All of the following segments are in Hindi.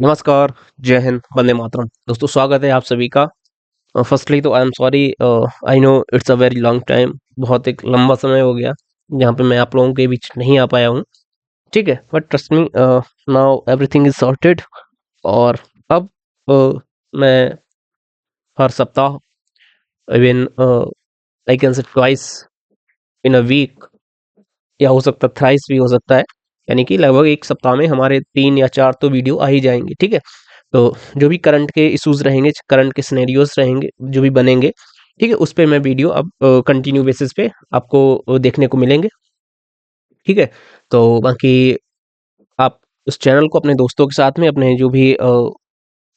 नमस्कार, जय हिंद, वंदे मातरम। दोस्तों स्वागत है आप सभी का। फर्स्टली तो I am sorry, I know it's a very long time. बहुत एक लंबा समय हो गया जहाँ पे मैं आप लोगों के बीच नहीं आ पाया हूँ। ठीक है, but trust me, now everything is sorted. और अब मैं हर सप्ताह, even I can say twice in a week, या हो सकता है थ्राइस भी हो सकता है। यानी कि लगभग एक सप्ताह में हमारे 3 या 4 तो वीडियो आ ही जाएंगे। ठीक है, तो जो भी करंट के इश्यूज रहेंगे, करंट के सिनेरियोस रहेंगे, जो भी बनेंगे, ठीक है, उस पे मैं वीडियो अब कंटिन्यू बेसिस पे आपको देखने को मिलेंगे। ठीक है, तो बाकी आप उस चैनल को अपने दोस्तों के साथ में, अपने जो भी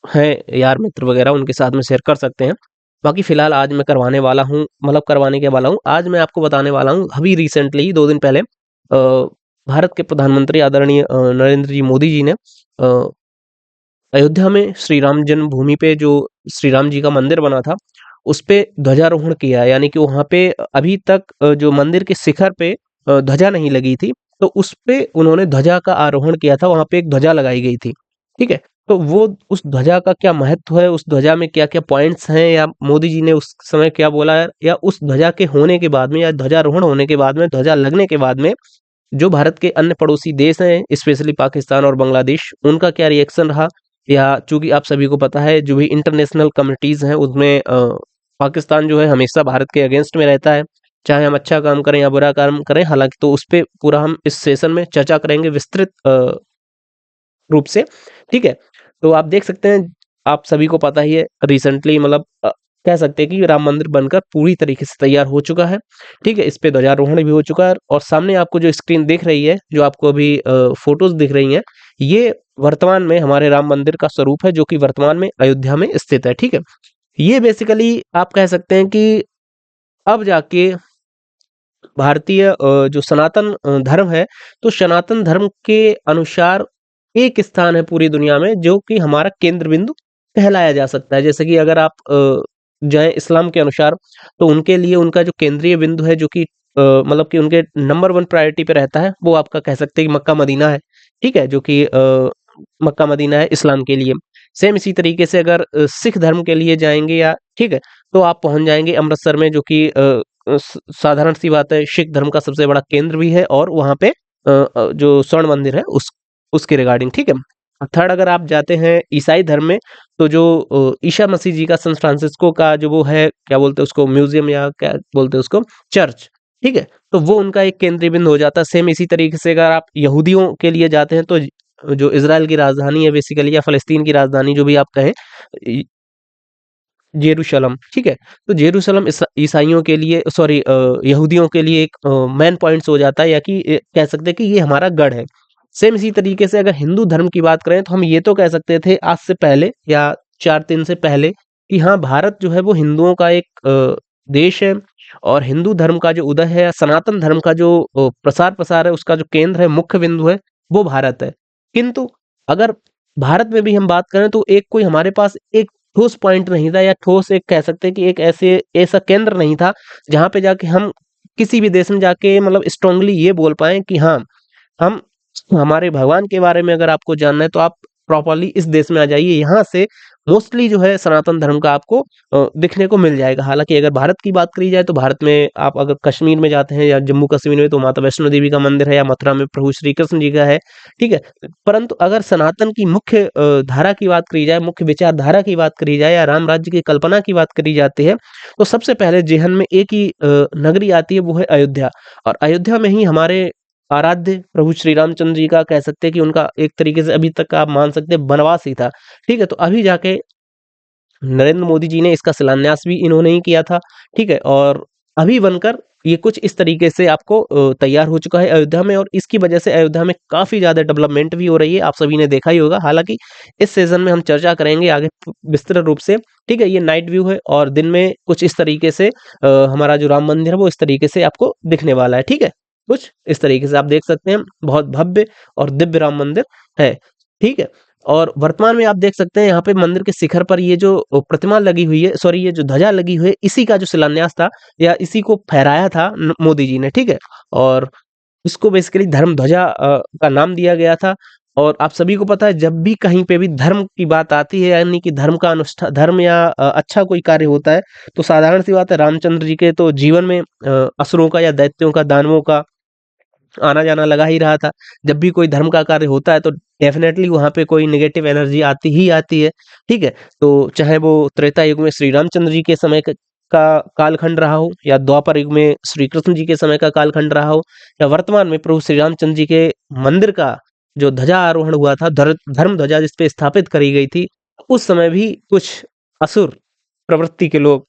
हैं यार मित्र वगैरह, उनके साथ में शेयर कर सकते हैं। बाकी फिलहाल आज मैं करवाने वाला हूँ, मतलब करवाने के वाला हूँ, आज मैं आपको बताने वाला हूँ, अभी रिसेंटली ही 2 दिन पहले भारत के प्रधानमंत्री आदरणीय नरेंद्र जी मोदी जी ने अयोध्या में श्री राम जन्मभूमि पे जो श्री राम जी का मंदिर बना था, उस पे ध्वजारोहण किया है। यानी कि वहाँ पे अभी तक जो मंदिर के शिखर पे ध्वजा नहीं लगी थी, तो उस पे उन्होंने ध्वजा का आरोहण किया था, वहाँ पे एक ध्वजा लगाई गई थी। ठीक है? तो वो उस ध्वजा का क्या महत्व है, उस ध्वजा में क्या-क्या पॉइंट्स हैं, या मोदी जी ने उस समय क्या बोला है, या उस ध्वजा के होने के बाद में, या ध्वजारोहण होने के बाद में, ध्वजा लगने के बाद में जो भारत के अन्य पड़ोसी देश हैं, स्पेशली पाकिस्तान और बांग्लादेश, उनका क्या रिएक्शन रहा। या चूंकि आप सभी को पता है, जो भी इंटरनेशनल कमिटीज हैं उसमें पाकिस्तान जो है हमेशा भारत के अगेंस्ट में रहता है, चाहे हम अच्छा काम करें या बुरा काम करें। हालांकि तो उस पे पूरा हम इस सेशन में चर्चा करेंगे विस्तृत रूप से। ठीक है, तो आप देख सकते हैं, आप सभी को पता ही है, रिसेंटली मतलब कह सकते हैं कि राम मंदिर बनकर पूरी तरीके से तैयार हो चुका है। ठीक है, इस पे ध्वजारोहण भी हो चुका है, और सामने आपको जो स्क्रीन दिख रही है, जो आपको अभी फोटोज दिख रही हैं, ये वर्तमान में हमारे राम मंदिर का स्वरूप है, जो कि वर्तमान में अयोध्या में स्थित है। ठीक है, ये बेसिकली आप कह सकते हैं कि अब जाके भारतीय जो सनातन धर्म है, तो सनातन धर्म के अनुसार एक स्थान है पूरी दुनिया में जो कि हमारा केंद्र बिंदु कहलाया जा सकता है। जैसे कि अगर आप जाएँ इस्लाम के अनुसार, तो उनके लिए उनका जो केंद्रीय बिंदु है, जो कि मतलब कि उनके नंबर 1 प्रायोरिटी पे रहता है, वो आपका कह सकते हैं कि मक्का मदीना है। ठीक है? जो कि मक्का मदीना है इस्लाम के लिए। सेम इसी तरीके से अगर सिख धर्म के लिए जाएँगे, या ठीक है, तो आप पहुँच जाएँगे अमृतसर में, जो कि साधारण सी बात है, सिख धर्म का सबसे बड़ा केंद्र भी है, और वहाँ पे जो स्वर्ण मंदिर है उसके रिगार्डिंग। ठीक है, थर्ड अगर आप जाते हैं ईसाई धर्म में, तो जो ईसा मसीह जी का सैन फ्रांसिस्को का जो वो है, क्या बोलते हैं उसको, म्यूजियम या क्या बोलते हैं उसको, चर्च। ठीक है, तो वो उनका एक केंद्रीय बिंदु हो जाता है। सेम इसी तरीके से अगर आप यहूदियों के लिए जाते हैं, तो जो इजराइल की राजधानी है बेसिकली, या फलस्तीन की राजधानी जो भी आप कहें, जेरूशलम। ठीक है, तो जेरूशलम ईसाइयों के लिए, सॉरी, यहूदियों के लिए एक मेन पॉइंट्स हो जाता है, या कि कह सकते हैं कि ये हमारा गढ़ है। सेम इसी तरीके से अगर हिंदू धर्म की बात करें, तो हम ये तो कह सकते थे आज से पहले, या 4-3 से पहले, कि हाँ, भारत जो है वो हिंदुओं का एक देश है, और हिंदू धर्म का जो उदय है, या सनातन धर्म का जो प्रसार प्रसार है, उसका जो केंद्र है, मुख्य बिंदु है, वो भारत है। किंतु अगर भारत में भी हम बात करें, तो एक कोई हमारे पास एक ठोस पॉइंट नहीं था, या ठोस एक कह सकते हैं कि एक ऐसे ऐसा केंद्र नहीं था, जहाँ पे जाके हम किसी भी देश में जाके मतलब स्ट्रांगली ये बोल पाएँ कि हाँ, हम हमारे भगवान के बारे में अगर आपको जानना है, तो आप प्रॉपर्ली इस देश में आ जाइए। यहाँ से मोस्टली जो है सनातन धर्म का आपको दिखने को मिल जाएगा। हालाँकि अगर भारत की बात करी जाए, तो भारत में आप अगर कश्मीर में जाते हैं, या जम्मू कश्मीर में, तो माता वैष्णो देवी का मंदिर है, या मथुरा में प्रभु श्री कृष्ण जी का है। ठीक है? परंतु अगर सनातन की मुख्य धारा की बात करी जाए, मुख्य विचारधारा की बात करी जाए, या राम राज्य की कल्पना की बात करी जाती है, तो सबसे पहले जेहन में एक ही नगरी आती है, वो है अयोध्या। और अयोध्या में ही हमारे आराध्य प्रभु श्री रामचंद्र जी का कह सकते हैं कि उनका एक तरीके से अभी तक आप मान सकते हैं बनवास ही था। ठीक है? तो अभी जाके नरेंद्र मोदी जी ने इसका शिलान्यास भी इन्होंने ही किया था। ठीक है? और अभी बनकर ये कुछ इस तरीके से आपको तैयार हो चुका है अयोध्या में, और इसकी वजह से अयोध्या में काफ़ी ज़्यादा डेवलपमेंट भी हो रही है, आप सभी ने देखा ही होगा। हालाँकि इस सीज़न में हम चर्चा करेंगे आगे विस्तृत रूप से। ठीक है? ये नाइट व्यू है, और दिन में कुछ इस तरीके से हमारा जो राम मंदिर है वो इस तरीके से आपको दिखने वाला है। ठीक है? कुछ इस तरीके से आप देख सकते हैं, बहुत भव्य और दिव्य राम मंदिर है। ठीक है? और वर्तमान में आप देख सकते हैं यहाँ पे मंदिर के शिखर पर ये जो प्रतिमा लगी हुई है, सॉरी, ये जो ध्वजा लगी हुई है, इसी का जो शिलान्यास था, या इसी को फहराया था मोदी जी ने। ठीक है? और इसको बेसिकली धर्म ध्वजा का नाम दिया गया था। और आप सभी को पता है जब भी कहीं पे भी धर्म की बात आती है, यानी कि धर्म का अनुष्ठान, धर्म या अच्छा कोई कार्य होता है, तो साधारण सी बात है, रामचंद्र जी के तो जीवन में असुरों का या दैत्यों का, दानवों का आना जाना लगा ही रहा था। जब भी कोई धर्म का कार्य होता है तो डेफिनेटली वहाँ पे कोई नेगेटिव एनर्जी आती ही आती है, ठीक है? तो चाहे वो त्रेता युग में श्री रामचंद्र जी के समय का कालखंड रहा हो, या द्वापर युग में श्री कृष्ण जी के समय का कालखंड रहा हो, या वर्तमान में प्रभु श्री रामचंद्र जी के मंदिर का जो ध्वजा आरोहण हुआ था, धर्म ध्वजा जिस पे स्थापित करी गई थी, उस समय भी कुछ असुर प्रवृत्ति के लोग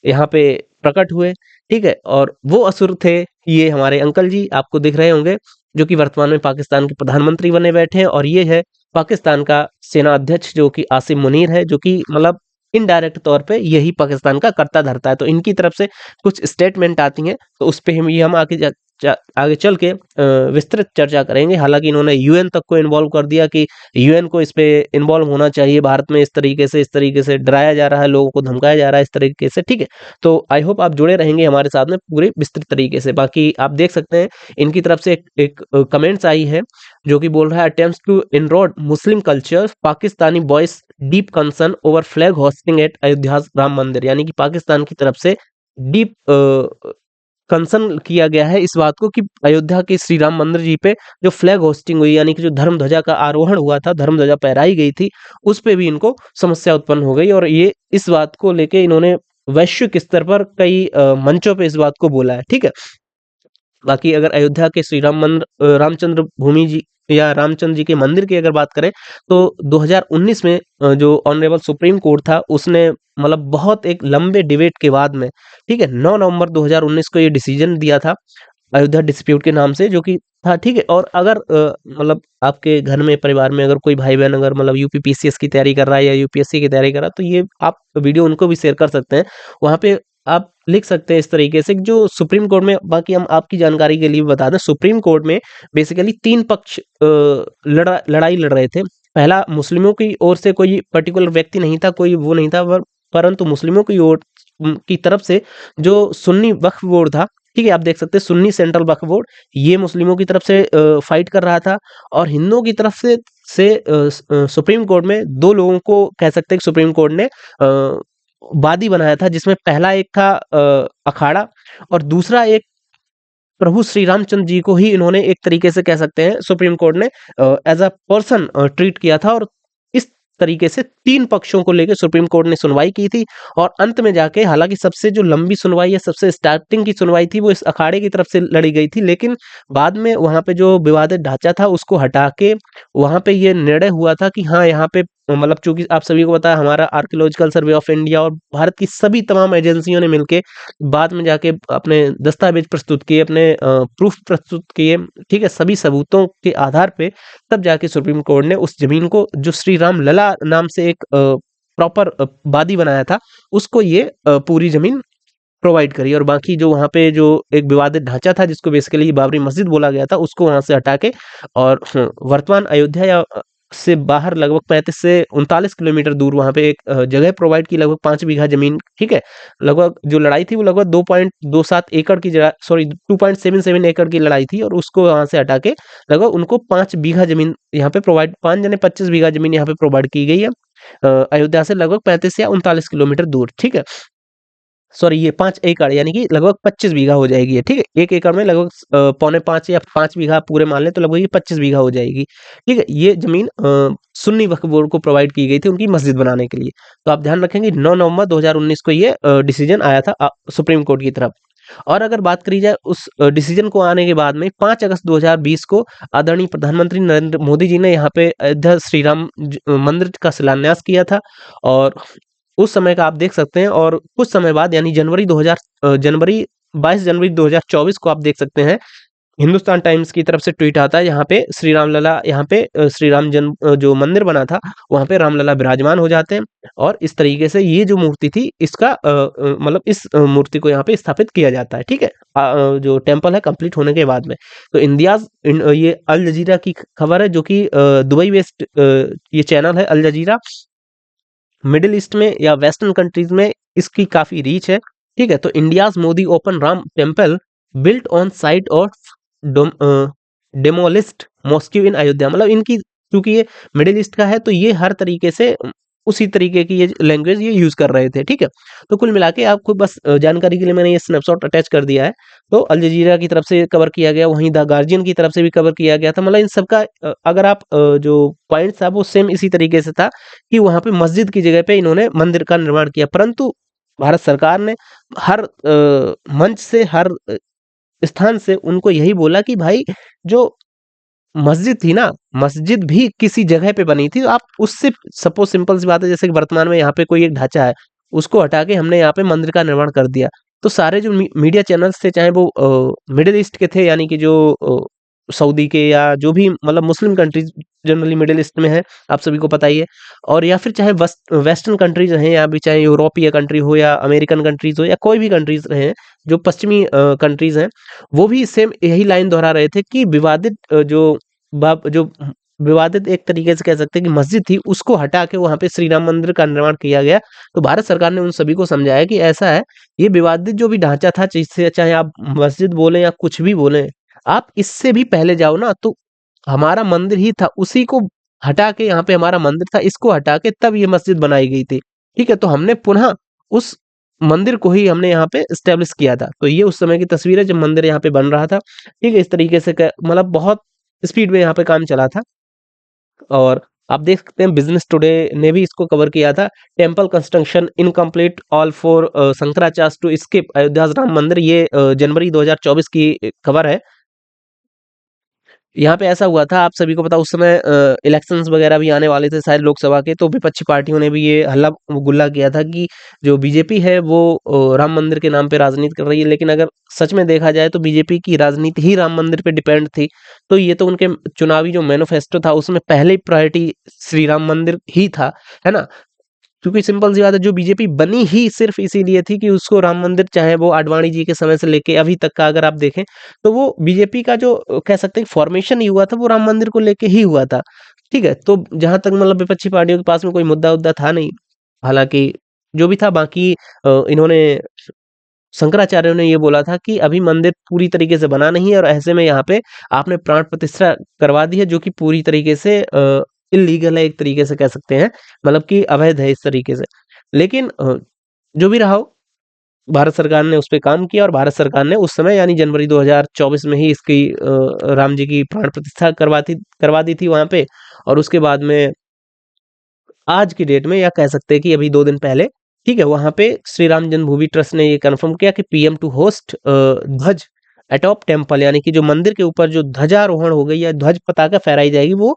यहाँ पे प्रकट हुए, ठीक है? और वो असुर थे ये हमारे अंकल जी, आपको दिख रहे होंगे, जो कि वर्तमान में पाकिस्तान के प्रधानमंत्री बने बैठे हैं, और ये है पाकिस्तान का सेना अध्यक्ष जो कि आसिम मुनीर है, जो कि मतलब इनडायरेक्ट तौर पे यही पाकिस्तान का कर्ता-धर्ता है। तो इनकी तरफ से कुछ स्टेटमेंट आती हैं, तो उस पे हम आगे चल के विस्तृत चर्चा करेंगे। हालाँकि इन्होंने यूएन तक को इन्वॉल्व कर दिया कि यूएन को इस पे इन्वॉल्व होना चाहिए, भारत में इस तरीके से डराया जा रहा है, लोगों को धमकाया जा रहा है इस तरीके से, ठीक है? तो आई होप आप जुड़े रहेंगे हमारे साथ में पूरे विस्तृत तरीके से। बाकी आप देख सकते हैं इनकी तरफ से एक कमेंट्स आई है, जो कि बोल रहा है, attempts to inroad Muslim culture, Pakistani voice deep concern over flag hosting at Ayodhya Ram mandir, यानी कि पाकिस्तान की तरफ से डीप कंसर्न किया गया है इस बात को कि अयोध्या के श्री राम मंदिर जी पे जो फ्लैग होस्टिंग हुई, यानी कि जो धर्म ध्वजा का आरोहण हुआ था, धर्म ध्वजा फहराई गई थी, उस पे भी इनको समस्या उत्पन्न हो गई, और ये इस बात को लेके इन्होंने वैश्विक स्तर पर कई मंचों पे इस बात को बोला है, ठीक है? बाकी अगर अयोध्या के श्री राम मंदिर, रामचंद्र भूमि जी या रामचंद्र जी के मंदिर की अगर बात करें, तो 2019 में जो ऑनरेबल सुप्रीम कोर्ट था, उसने मतलब बहुत एक लंबे डिबेट के बाद में, ठीक है, 9 नवंबर 2019 को ये डिसीजन दिया था अयोध्या डिस्प्यूट के नाम से, जो कि था, ठीक है। और अगर मतलब आपके घर में, परिवार में अगर कोई भाई बहन अगर मतलब यूपी पीसीएस की तैयारी कर रहा है या यूपीएससी की तैयारी कर रहा है, तो ये आप वीडियो उनको भी शेयर कर सकते हैं। वहाँ पे आप लिख सकते हैं इस तरीके से कि जो सुप्रीम कोर्ट में, बाकी हम आपकी जानकारी के लिए बता दें, सुप्रीम कोर्ट में बेसिकली 3 पक्ष लड़ाई लड़ रहे थे। पहला, मुस्लिमों की ओर से कोई पर्टिकुलर व्यक्ति नहीं था, कोई वो नहीं था, परंतु मुस्लिमों की ओर की तरफ से जो सुन्नी वक्फ बोर्ड था, ठीक है, आप देख सकते हैं सुन्नी सेंट्रल वक्फ बोर्ड, ये मुस्लिमों की तरफ से फाइट कर रहा था। और हिंदुओं की तरफ से सुप्रीम कोर्ट में 2 लोगों को कह सकते हैं कि सुप्रीम कोर्ट ने वादी बनाया था, जिसमें पहला एक था अखाड़ा, और दूसरा एक प्रभु श्री रामचंद्र जी को ही इन्होंने एक तरीके से कह सकते हैं सुप्रीम कोर्ट ने एज अ पर्सन ट्रीट किया था। और इस तरीके से 3 पक्षों को लेकर सुप्रीम कोर्ट ने सुनवाई की थी, और अंत में जाके, हालांकि सबसे जो लंबी सुनवाई या सबसे स्टार्टिंग की सुनवाई थी वो इस अखाड़े की तरफ से लड़ी गई थी, लेकिन बाद में वहां पे जो विवादित ढांचा था उसको हटा के वहां पे ये निर्णय हुआ था कि हाँ, यहाँ पे मतलब चूंकि आप सभी को पता है, हमारा आर्कियोलॉजिकल सर्वे ऑफ इंडिया और भारत की सभी तमाम एजेंसियों ने मिलके बाद में जाके अपने दस्तावेज प्रस्तुत किए, अपने प्रूफ प्रस्तुत किए, ठीक है, सभी सबूतों के आधार पे तब जाके सुप्रीम कोर्ट ने उस जमीन को, जो श्री राम लला नाम से एक प्रॉपर वादी बनाया था, उसको ये पूरी जमीन प्रोवाइड करी। और बाकी जो वहाँ पे जो एक विवादित ढांचा था, जिसको बेसिकली बाबरी मस्जिद बोला गया था, उसको वहां से हटा के, और वर्तमान अयोध्या या से बाहर लगभग 35 से 39 किलोमीटर दूर वहां पे एक जगह प्रोवाइड की, लगभग 5 बीघा जमीन, ठीक है। लगभग जो लड़ाई थी वो लगभग 2.27 एकड़ की जगह, सॉरी 2.77 एकड़ की लड़ाई थी, और उसको वहां से हटा के लगभग उनको 5 बीघा जमीन यहाँ पे प्रोवाइड, 5 जने 25 बीघा जमीन यहाँ पे प्रोवाइड की गई है, अयोध्या से लगभग 35 या 39 किलोमीटर दूर, ठीक है। सॉरी, ये 5 एकड़ यानी कि लगभग 25 बीघा हो जाएगी ये, ठीक है। 1 एकड़ में लगभग पौने 5 या 5 बीघा पूरे मान लें, तो लगभग ये 25 बीघा हो जाएगी, ठीक है। ये जमीन सुन्नी वक्फ बोर्ड को प्रोवाइड की गई थी उनकी मस्जिद बनाने के लिए। तो आप ध्यान रखेंगे 9 नवंबर 2019 को ये डिसीजन आया था सुप्रीम कोर्ट की तरफ। और अगर बात करी जाए उस डिसीजन को आने के बाद में, 5 अगस्त 2020 को आदरणीय प्रधानमंत्री नरेंद्र मोदी जी ने यहाँ पे अयोध्या श्री राम मंदिर का शिलान्यास किया था, और उस समय का आप देख सकते हैं। और कुछ समय बाद, यानी जनवरी 22 जनवरी 2024 को आप देख सकते हैं, हिंदुस्तान टाइम्स की तरफ से ट्वीट आता है, यहाँ पे श्री राम लला, यहाँ पे श्री राम जन्म जो मंदिर बना था, वहाँ पे रामलला विराजमान हो जाते हैं, और इस तरीके से ये जो मूर्ति थी, इसका मतलब इस मूर्ति को यहाँ पे स्थापित किया जाता है, ठीक है। जो टेम्पल है कंप्लीट होने के बाद में। तो ये अल जजीरा की खबर है, जो कि दुबई बेस्ड ये चैनल है अल जजीरा। मिडिल ईस्ट में या वेस्टर्न कंट्रीज में इसकी काफी रीच है, ठीक है। तो India's Modi open Ram temple built on site of demolished mosque in Ayodhya, मतलब इनकी क्योंकि ये मिडिल ईस्ट का है तो ये हर तरीके से उसी तरीके की ये लैंग्वेज ये यूज़ कर रहे थे, ठीक है? तो कुल मिला के आपको बस जानकारी के लिए मैंने ये स्नैपशॉट अटैच कर दिया है। तो अल जज़ीरा की तरफ से कवर किया गया, वहीं द गार्जियन की तरफ से भी कवर किया गया था। मतलब इन सब का अगर आप जो पॉइंट था वो सेम इसी तरीके से था कि वहाँ पे मस्जिद की जगह पे इन्होंने मंदिर का निर्माण किया। परंतु भारत सरकार ने हर मंच से, हर स्थान से उनको यही बोला कि भाई जो मस्जिद थी ना, मस्जिद भी किसी जगह पे बनी थी, आप उससे सपोज़ सिंपल सी बात है जैसे कि वर्तमान में यहाँ पे कोई एक ढाँचा है, उसको हटा के हमने यहाँ पे मंदिर का निर्माण कर दिया। तो सारे जो मीडिया चैनल्स थे चाहे वो मिडल ईस्ट के थे यानी कि जो सऊदी के या जो भी मतलब मुस्लिम कंट्रीज़ जनरली मिडल ईस्ट में है, आप सभी को पता ही है। और या फिर चाहे वेस्टर्न कंट्रीज़ हैं या भी चाहे यूरोपीय कंट्री हो या अमेरिकन कंट्रीज़ हो या कोई भी कंट्रीज़ रहें, जो पश्चिमी कंट्रीज़ हैं, वो भी सेम यही लाइन दोहरा रहे थे कि विवादित जो विवादित एक तरीके से कह सकते हैं कि मस्जिद थी, उसको हटा के वहाँ पे श्री राम मंदिर का निर्माण किया गया। तो भारत सरकार ने उन सभी को समझाया कि ऐसा है, ये विवादित जो भी ढाँचा था, जिससे चाहे आप मस्जिद बोलें या कुछ भी बोलें, आप इससे भी पहले जाओ ना, तो हमारा मंदिर ही था, उसी को हटा के यहाँ पे हमारा मंदिर था, इसको हटा के तब ये मस्जिद बनाई गई थी। ठीक है? तो हमने पुनः उस मंदिर को ही हमने यहाँ पे एस्टेब्लिश किया था। तो ये उस समय की तस्वीर है जब मंदिर यहाँ पे बन रहा था। ठीक है? इस तरीके से क मतलब बहुत स्पीड में यहाँ पे काम चला था और आप देख सकते हैं बिज़नेस टुडे ने भी इसको कवर किया था। Temple construction incomplete all four Shankaracharya to skip Ayodhya's Ram Mandir ये जनवरी 2024 की खबर है। यहाँ पे ऐसा हुआ था आप सभी को पता उस समय इलेक्शंस वगैरह भी आने वाले थे शायद लोकसभा के तो विपक्षी पार्टियों ने भी ये हल्ला गुल्ला किया था कि जो बीजेपी है वो राम मंदिर के नाम पे राजनीति कर रही है लेकिन अगर सच में देखा जाए तो बीजेपी की राजनीति ही राम मंदिर पे डिपेंड थी तो ये तो उनके चुनावी जो मैनिफेस्टो था उसमें पहले ही प्रायोरिटी श्री राम मंदिर ही था है ना क्योंकि सिंपल सी बात है जो बीजेपी बनी ही सिर्फ इसीलिए थी कि उसको राम मंदिर चाहे वो आडवाणी जी के समय से लेके अभी तक का अगर आप देखें तो वो बीजेपी का जो कह सकते हैं फॉर्मेशन ही हुआ था वो राम मंदिर को लेके ही हुआ था ठीक है तो जहां तक मतलब विपक्षी पार्टियों के पास में कोई मुद्दा उद्दा था नहीं हालांकि जो भी था बाकी इन्होंने शंकराचार्यों ने ये बोला था कि अभी मंदिर पूरी तरीके से बना नहीं है और ऐसे में यहाँ पे आपने प्राण प्रतिष्ठा करवा दी है जो कि पूरी तरीके से इलीगल है एक तरीके से कह सकते हैं मतलब कि अवैध है इस तरीके से लेकिन जो भी रहा हो भारत सरकार ने उस पे काम किया और भारत सरकार ने उस समय यानी जनवरी 2024 में ही इसकी राम जी की प्राण प्रतिष्ठा करवा दी थी वहां पे और उसके बाद में आज की डेट में या कह सकते हैं कि अभी 2 दिन पहले ठीक है वहां पे श्री राम जन्मभूमि ट्रस्ट ने ये कंफर्म किया कि पीएम टू होस्ट ध्वज अटॉप टेम्पल यानी कि जो मंदिर के ऊपर जो ध्वजारोहण हो गई या ध्वज पताका फहराई जाएगी वो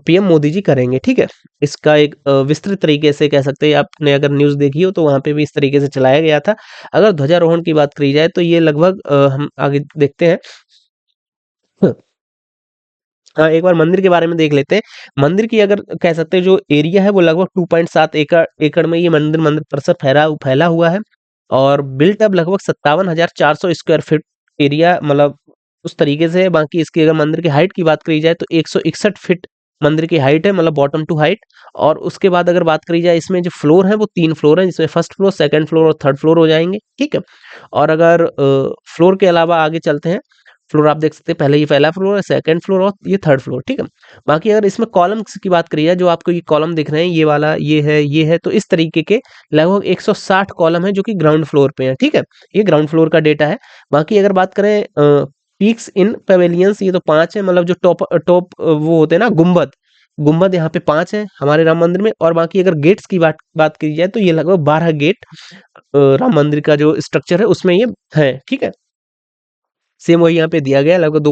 पीएम मोदी जी करेंगे ठीक है इसका एक विस्तृत तरीके से कह सकते हैं आपने अगर न्यूज़ देखी हो तो वहां पे भी इस तरीके से चलाया गया था अगर ध्वजारोहण की बात करी जाए तो ये लगभग हम आगे देखते हैं हाँ, एक बार मंदिर के बारे में देख लेते हैं। मंदिर की अगर कह सकते हैं जो एरिया है वो लगभग 2.7 एकड़ एकड़ में ये मंदिर परिसर फैला हुआ है और बिल्ट अप लगभग 57,400 स्क्वायर फीट एरिया मतलब उस तरीके से है। बाकी इसकी अगर मंदिर की हाइट की बात करी जाए तो 161 फीट मंदिर की हाइट है मतलब बॉटम टू हाइट और उसके बाद अगर बात करी जाए इसमें जो फ्लोर है वो 3 फ्लोर हैं जिसमें फर्स्ट फ्लोर, सेकंड फ्लोर और थर्ड फ्लोर हो जाएँगे, ठीक है? और अगर फ्लोर के अलावा आगे चलते हैं फ्लोर आप देख सकते हैं पहले ये पहला फ्लोर है, सेकंड फ्लोर और ये थर्ड फ्लोर, ठीक है? बाकी अगर इसमें कॉलम्स की बात करी जाए जो आपको ये कॉलम दिख रहे हैं, ये वाला, ये है, तो इस तरीके के लगभग 160 कॉलम हैं जो कि ग्राउंड फ्लोर पे हैं, ठीक है? ये ग्राउंड फ्लोर का डेटा है। बाकी अगर बात करें पीक्स इन पैवेलियंस ये तो 5 है मतलब जो टॉप वो होते हैं ना गुंबद, गुंबद यहाँ पे 5 हैं हमारे राम मंदिर में और बाकी अगर गेट्स की बात करी जाए तो ये लगभग 12 गेट राम मंदिर का जो स्ट्रक्चर है उसमें ये है, ठीक है? सेम वही यहाँ पे दिया गया है लगभग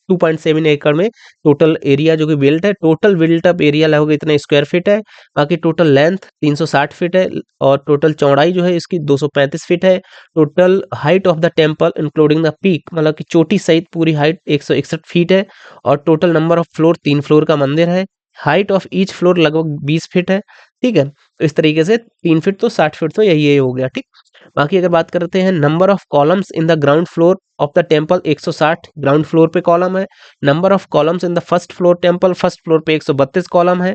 2.7 एकड़ में टोटल एरिया जो कि बिल्ट है टोटल बिल्ट अप एरिया लगभग इतना स्क्वायर फीट है बाकी टोटल लेंथ 360 फीट है और टोटल चौड़ाई जो है इसकी 235 फीट है total height of the temple including the peak मतलब कि चोटी सहित पूरी हाइट 161 फीट है और total number of floor 3 floor का मंदिर है हाइट ऑफ ईच फ्लोर लगभग 20 फीट है ठीक है तो इस तरीके से 3 फीट तो 60 फीट तो यही हो गया ठीक बाकी अगर बात करते हैं number of columns in the ground floor of the temple 160 ground floor पे कॉलम है number of columns in the first floor temple first floor पे 132 कॉलम है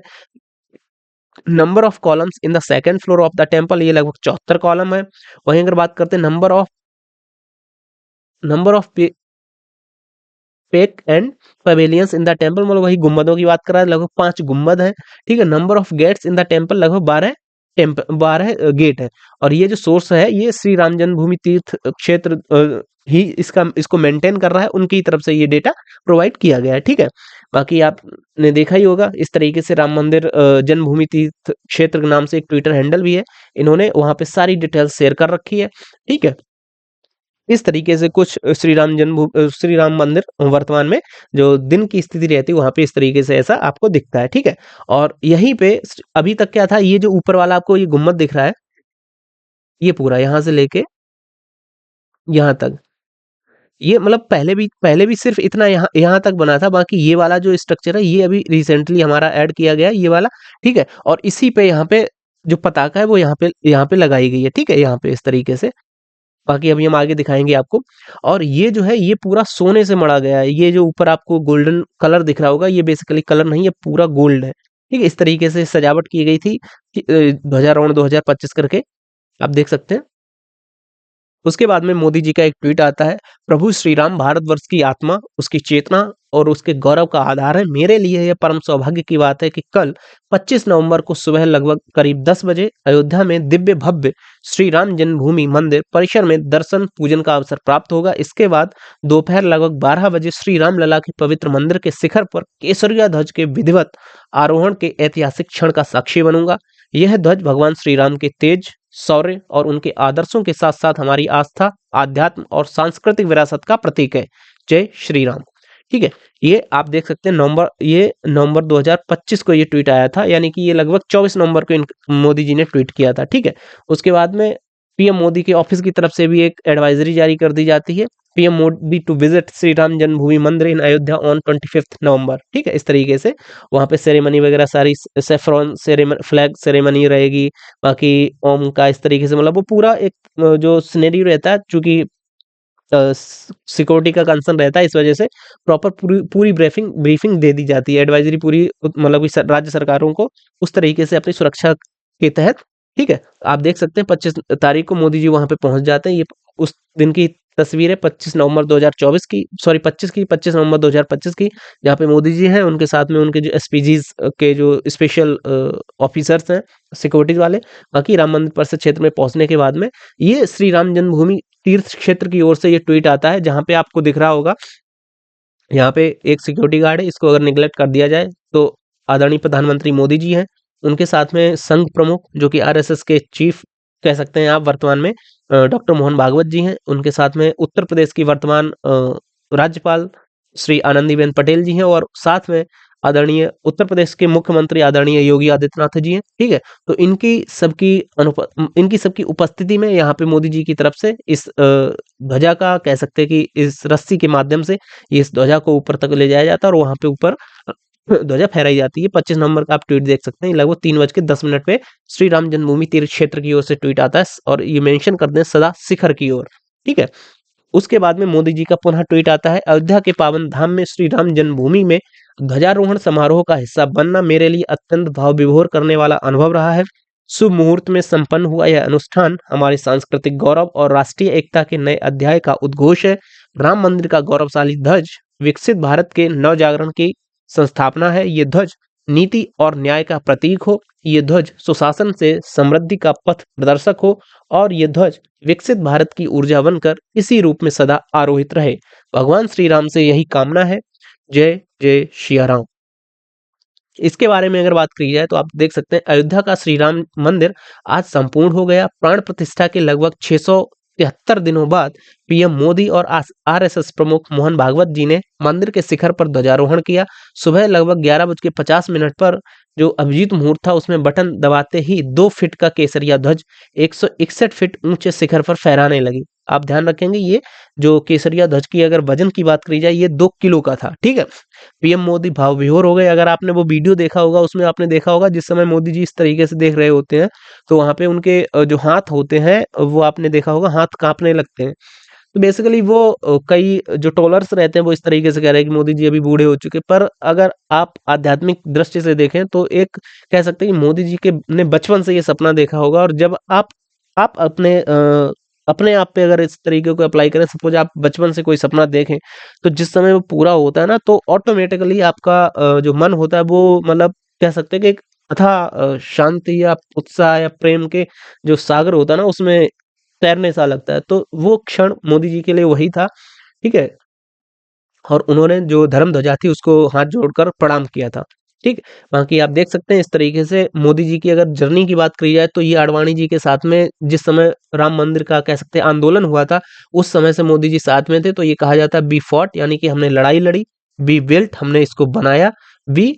number of columns in the second floor of the temple ये लगभग 74 कॉलम है वहीं अगर बात करते हैं number of pack and pavilions in the temple, मतलब वही गुम्बदों की बात कर रहा है, लगभग 5 गुम्बद है, ठीक है। Number of gates in the temple, लगभग 12 गेट है। और ये जो सोर्स है ये श्री राम जन्मभूमि तीर्थ क्षेत्र ही इसको मेंटेन कर रहा है, उनकी तरफ से ये डेटा प्रोवाइड किया गया है, ठीक है। बाकी आपने देखा ही होगा इस तरीके से राम मंदिर जन्मभूमि तीर्थ क्षेत्र के नाम से एक ट्विटर हैंडल भी है, इन्होंने वहां पे सारी डिटेल्स शेयर कर रखी है, ठीक है। इस तरीके से कुछ श्री राम मंदिर वर्तमान में जो दिन की स्थिति रहती है वहां पे इस तरीके से ऐसा आपको दिखता है, ठीक है। और यहीं पे अभी तक क्या था, ये जो ऊपर वाला आपको ये गुम्मद दिख रहा है, ये पूरा यहाँ से लेके यहाँ तक, ये मतलब पहले भी सिर्फ इतना यहाँ यहाँ तक बना था, बाकी ये वाला जो स्ट्रक्चर है ये अभी रिसेंटली हमारा ऐड किया गया है, ये वाला, ठीक है। और इसी पे यहाँ पे जो पताका है वो यहाँ पे लगाई गई है, ठीक है, यहाँ पे इस तरीके से। बाकी अभी हम आगे दिखाएंगे आपको। और ये जो है ये पूरा सोने से मढ़ा गया है, ये जो ऊपर आपको गोल्डन कलर दिख रहा होगा ये बेसिकली कलर नहीं है, पूरा गोल्ड है, ठीक है। इस तरीके से सजावट की गई थी ध्वजारोहण 2025 करके, आप देख सकते हैं। उसके बाद में मोदी जी का एक ट्वीट आता है, प्रभु श्री राम भारतवर्ष की आत्मा, उसकी चेतना और उसके गौरव का आधार है। मेरे लिए यह परम सौभाग्य की बात है कि कल 25 नवंबर को सुबह लगभग करीब 10 बजे अयोध्या में दिव्य भव्य श्री राम जन्मभूमि मंदिर परिसर में दर्शन पूजन का अवसर प्राप्त होगा। इसके बाद दोपहर लगभग 12 बजे श्री राम लला के पवित्र मंदिर के शिखर पर केसरिया ध्वज के विधिवत आरोहण के ऐतिहासिक क्षण का साक्षी बनूंगा। यह ध्वज भगवान श्री राम के तेज, शौर्य और उनके आदर्शों के साथ साथ हमारी आस्था, आध्यात्म और सांस्कृतिक विरासत का प्रतीक है। जय श्री राम, ठीक है। ये आप देख सकते हैं नवंबर 2025 को ये ट्वीट आया था, यानी कि ये लगभग 24 नवंबर को मोदी जी ने ट्वीट किया था, ठीक है। उसके बाद में पीएम मोदी के ऑफिस की तरफ से भी एक एडवाइजरी जारी कर दी जाती है, PM Modi to visit Shri Ram Janmabhoomi mandir in Ayodhya on 25 नवंबर, ठीक है। इस तरीके से वहां पे सेरेमनी वगैरह सारी सेफ्रॉन सेरेमनी, फ्लैग सेरेमनी रहेगी, बाकी ओम का इस तरीके से, मतलब वो पूरा एक जो सिनेरियो रहता है, चूंकि सिक्योरिटी का कंसर्न रहता है, इस वजह से प्रॉपर पूरी पूरी ब्रीफिंग दे दी जाती है, एडवाइजरी पूरी मतलब कि राज्य सरकारों को उस तरीके से अपनी सुरक्षा के तहत, ठीक है। आप देख सकते हैं 25 तारीख को मोदी जी वहां पे पहुंच जाते हैं। ये उस दिन की तस्वीर है 25 नवंबर 2024 की, सॉरी 25 नवंबर 2025 की, जहाँ पे मोदी जी हैं, उनके साथ में उनके जो एसपीजीज के जो स्पेशल ऑफिसर्स हैं सिक्योरिटी वाले। बाकी राम मंदिर परिसर क्षेत्र में पहुंचने के बाद में ये श्री राम जन्मभूमि तीर्थ क्षेत्र की ओर से ये ट्वीट आता है, जहां पे आपको दिख रहा होगा यहाँ पे एक सिक्योरिटी गार्ड है, इसको अगर निगलेक्ट कर दिया जाए तो आदरणीय प्रधानमंत्री मोदी जी हैं, उनके साथ में संघ प्रमुख जो कि आरएसएस के चीफ कह सकते हैं आप वर्तमान में, डॉक्टर मोहन भागवत जी हैं, उनके साथ में उत्तर प्रदेश की वर्तमान राज्यपाल श्री आनंदीबेन पटेल जी हैं, और साथ में आदरणीय उत्तर प्रदेश के मुख्यमंत्री आदरणीय योगी आदित्यनाथ जी हैं, ठीक है। तो इनकी सबकी उपस्थिति में यहाँ पे मोदी जी की तरफ से इस ध्वजा का कह सकते हैं कि इस रस्सी के माध्यम से ये इस ध्वजा को ऊपर तक ले जाया जाता है, और वहां पे ऊपर ध्वजा फहराई जाती है। 25 नवंबर का आप ट्वीट देख सकते हैं, लगभग 3:10 पे श्री राम जन्मभूमि तीर्थ क्षेत्र की ओर से ट्वीट आता है, और ये मेंशन करते हैं सदा शिखर की ओर, ठीक है। उसके बाद में मोदी जी का पुनः ट्वीट आता है, अयोध्या के पावन धाम में श्री राम जन्मभूमि में ध्वजारोहण समारोह का हिस्सा बनना मेरे लिए अत्यंत भाव विभोर करने वाला अनुभव रहा है। शुभ मुहूर्त में संपन्न हुआ यह अनुष्ठान हमारे सांस्कृतिक गौरव और राष्ट्रीय एकता के नए अध्याय का उद्घोष है। राम मंदिर का गौरवशाली ध्वज विकसित भारत के नवजागरण की संस्थापना है। ये ध्वज नीति और न्याय का प्रतीक हो, ये ध्वज सुशासन से समृद्धि का पथ प्रदर्शक हो, और ये ध्वज विकसित भारत की ऊर्जा बनकर इसी रूप में सदा आरोहित रहे। भगवान श्री राम से यही कामना है। जय जय सिया राम। इसके बारे में अगर बात की जाए तो आप देख सकते हैं अयोध्या का श्री राम मंदिर आज संपूर्ण हो गया। प्राण प्रतिष्ठा के लगभग 673 दिनों बाद पीएम मोदी और आरएसएस प्रमुख मोहन भागवत जी ने मंदिर के शिखर पर ध्वजारोहण किया। सुबह लगभग 11:50 पर जो अभिजीत मुहूर्त था उसमें बटन दबाते ही 2 फीट का केसरिया ध्वज 161 फीट ऊंचे शिखर पर फहराने लगी। आप ध्यान रखेंगे ये जो केसरिया ध्वज की अगर वजन की बात करी जाए ये 2 किलो का था, ठीक है। पीएम मोदी भाव विभोर हो गए। अगर आपने वो वीडियो देखा होगा उसमें आपने देखा होगा जिस समय मोदी जी इस तरीके से देख रहे होते हैं तो वहां पे उनके जो हाथ होते हैं वो आपने देखा होगा हाथ कांपने लगते हैं। तो बेसिकली वो कई जो ट्रोलर्स रहते हैं वो इस तरीके से कह रहे हैं कि मोदी जी अभी बूढ़े हो चुके, पर अगर आप आध्यात्मिक दृष्टि से देखें तो एक कह सकते हैं कि मोदी जी के ने बचपन से ये सपना देखा होगा, और जब आप अपने अपने आप पे अगर इस तरीके को अप्लाई करें, सपोज आप बचपन से कोई सपना देखें, तो जिस समय वो पूरा होता है ना, तो ऑटोमेटिकली आपका जो मन होता है वो मतलब कह सकते हैं कि एक अथाह शांति या उत्साह या प्रेम के जो सागर होता है ना, उसमें तैरने सा लगता है। तो वो क्षण मोदी जी के लिए वही था, ठीक है? और उन्होंने जो धर्म ध्वजा थी उसको हाथ जोड़कर प्रणाम किया था, ठीक? बाकी आप देख सकते हैं इस तरीके से मोदी जी की अगर जर्नी की बात करी जाए तो ये आडवाणी जी के साथ में जिस समय राम मंदिर का कह सकते हैं आंदोलन हुआ था, उस समय से मोदी जी साथ में थे। तो ये कहा जाता है वी फॉट यानी कि हमने लड़ाई लड़ी, वी बिल्ट हमने इसको बनाया, वी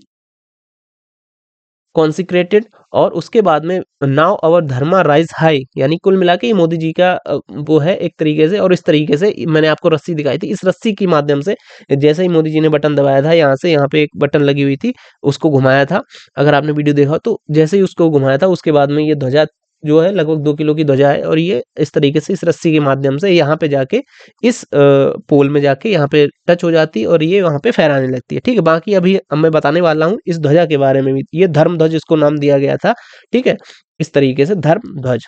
कॉन्सेक्रेटेड और उसके बाद में now our Dharma rise high यानी कुल मिला के ये मोदी जी का वो है एक तरीके से। और इस तरीके से मैंने आपको रस्सी दिखाई थी, इस रस्सी की माध्यम से जैसे ही मोदी जी ने बटन दबाया था यहाँ से यहाँ पे एक बटन लगी हुई थी, उसको घुमाया था। अगर आपने वीडियो देखा हो तो जैसे ही उसको घुमाया था उसके बाद में ये ध्वजा जो है लगभग 2 किलो की ध्वजा है और ये इस तरीके से इस रस्सी के माध्यम से यहाँ पे जाके इस पोल में जाके यहाँ पे टच हो जाती है और ये वहाँ पे फहराने लगती है, ठीक है? बाकी अभी अब मैं बताने वाला हूँ इस ध्वजा के बारे में भी। ये धर्म ध्वज इसको नाम दिया गया था, ठीक है? इस तरीके से धर्म ध्वज।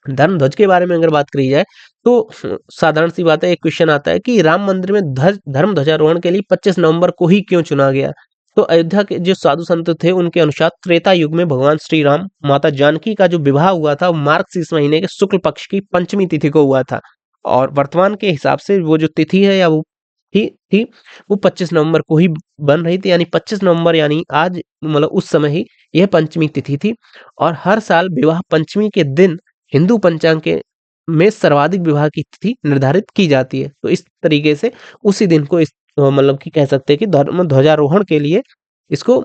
धर्म ध्वज के बारे में अगर बात करी जाए तो साधारण सी बात है, एक क्वेश्चन आता है कि राम मंदिर में ध्वज धर्म ध्वजारोहण के लिए 25 नवंबर को ही क्यों चुना गया? तो अयोध्या के जो साधु संत थे उनके अनुसार त्रेता युग में भगवान श्री राम माता जानकी का जो विवाह हुआ था वो मार्गशीर्ष महीने के शुक्ल पक्ष की पंचमी तिथि को हुआ था। और वर्तमान के हिसाब से वो जो तिथि है या वो थी वो 25 नवंबर को ही बन रही थी, यानी 25 नवंबर यानी आज मतलब उस समय ही यह पंचमी तिथि थी। और हर साल विवाह पंचमी के दिन हिंदू पंचांग के में सर्वाधिक विवाह की तिथि निर्धारित की जाती है। तो इस तरीके से उसी दिन को इस मतलब कि कह सकते हैं कि धर्म ध्वजारोहण के लिए इसको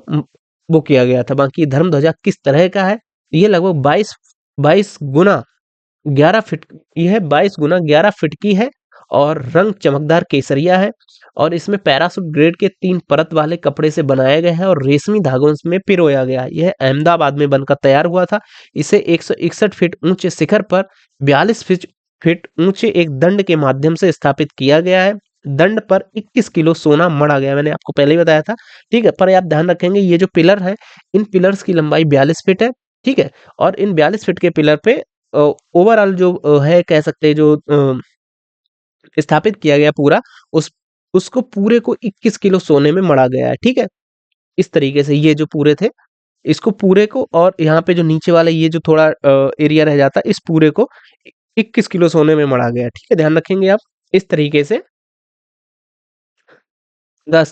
वो किया गया था। बाकी धर्म ध्वजा किस तरह का है? ये लगभग 22 गुना 11 फीट, यह 22 गुना 11 फीट की है और रंग चमकदार केसरिया है। और इसमें पैराशूट ग्रेड के 3 परत वाले कपड़े से बनाया गया है और रेशमी धागों में पिरोया गया है। यह अहमदाबाद में बनकर तैयार हुआ था। इसे 161 फीट ऊंचे शिखर पर 42 फीट ऊंचे एक दंड के माध्यम से स्थापित किया गया है। दंड पर 21 किलो सोना मढ़ा गया है, मैंने आपको पहले ही बताया था, ठीक है? पर आप ध्यान रखेंगे ये जो पिलर है, इन पिलर्स की लंबाई 42 फीट है, ठीक है? और इन 42 फीट के पिलर पे ओवरऑल जो है कह सकते हैं जो स्थापित किया गया पूरा, उस उसको पूरे को 21 किलो सोने में मढ़ा गया है, ठीक है? इस तरीके से ये जो पूरे थे, इसको पूरे को और यहाँ पे जो नीचे वाला ये जो थोड़ा एरिया रह जाता है, इस पूरे को 21 किलो सोने में मढ़ा गया है, ठीक है? ध्यान रखेंगे आप इस तरीके से। द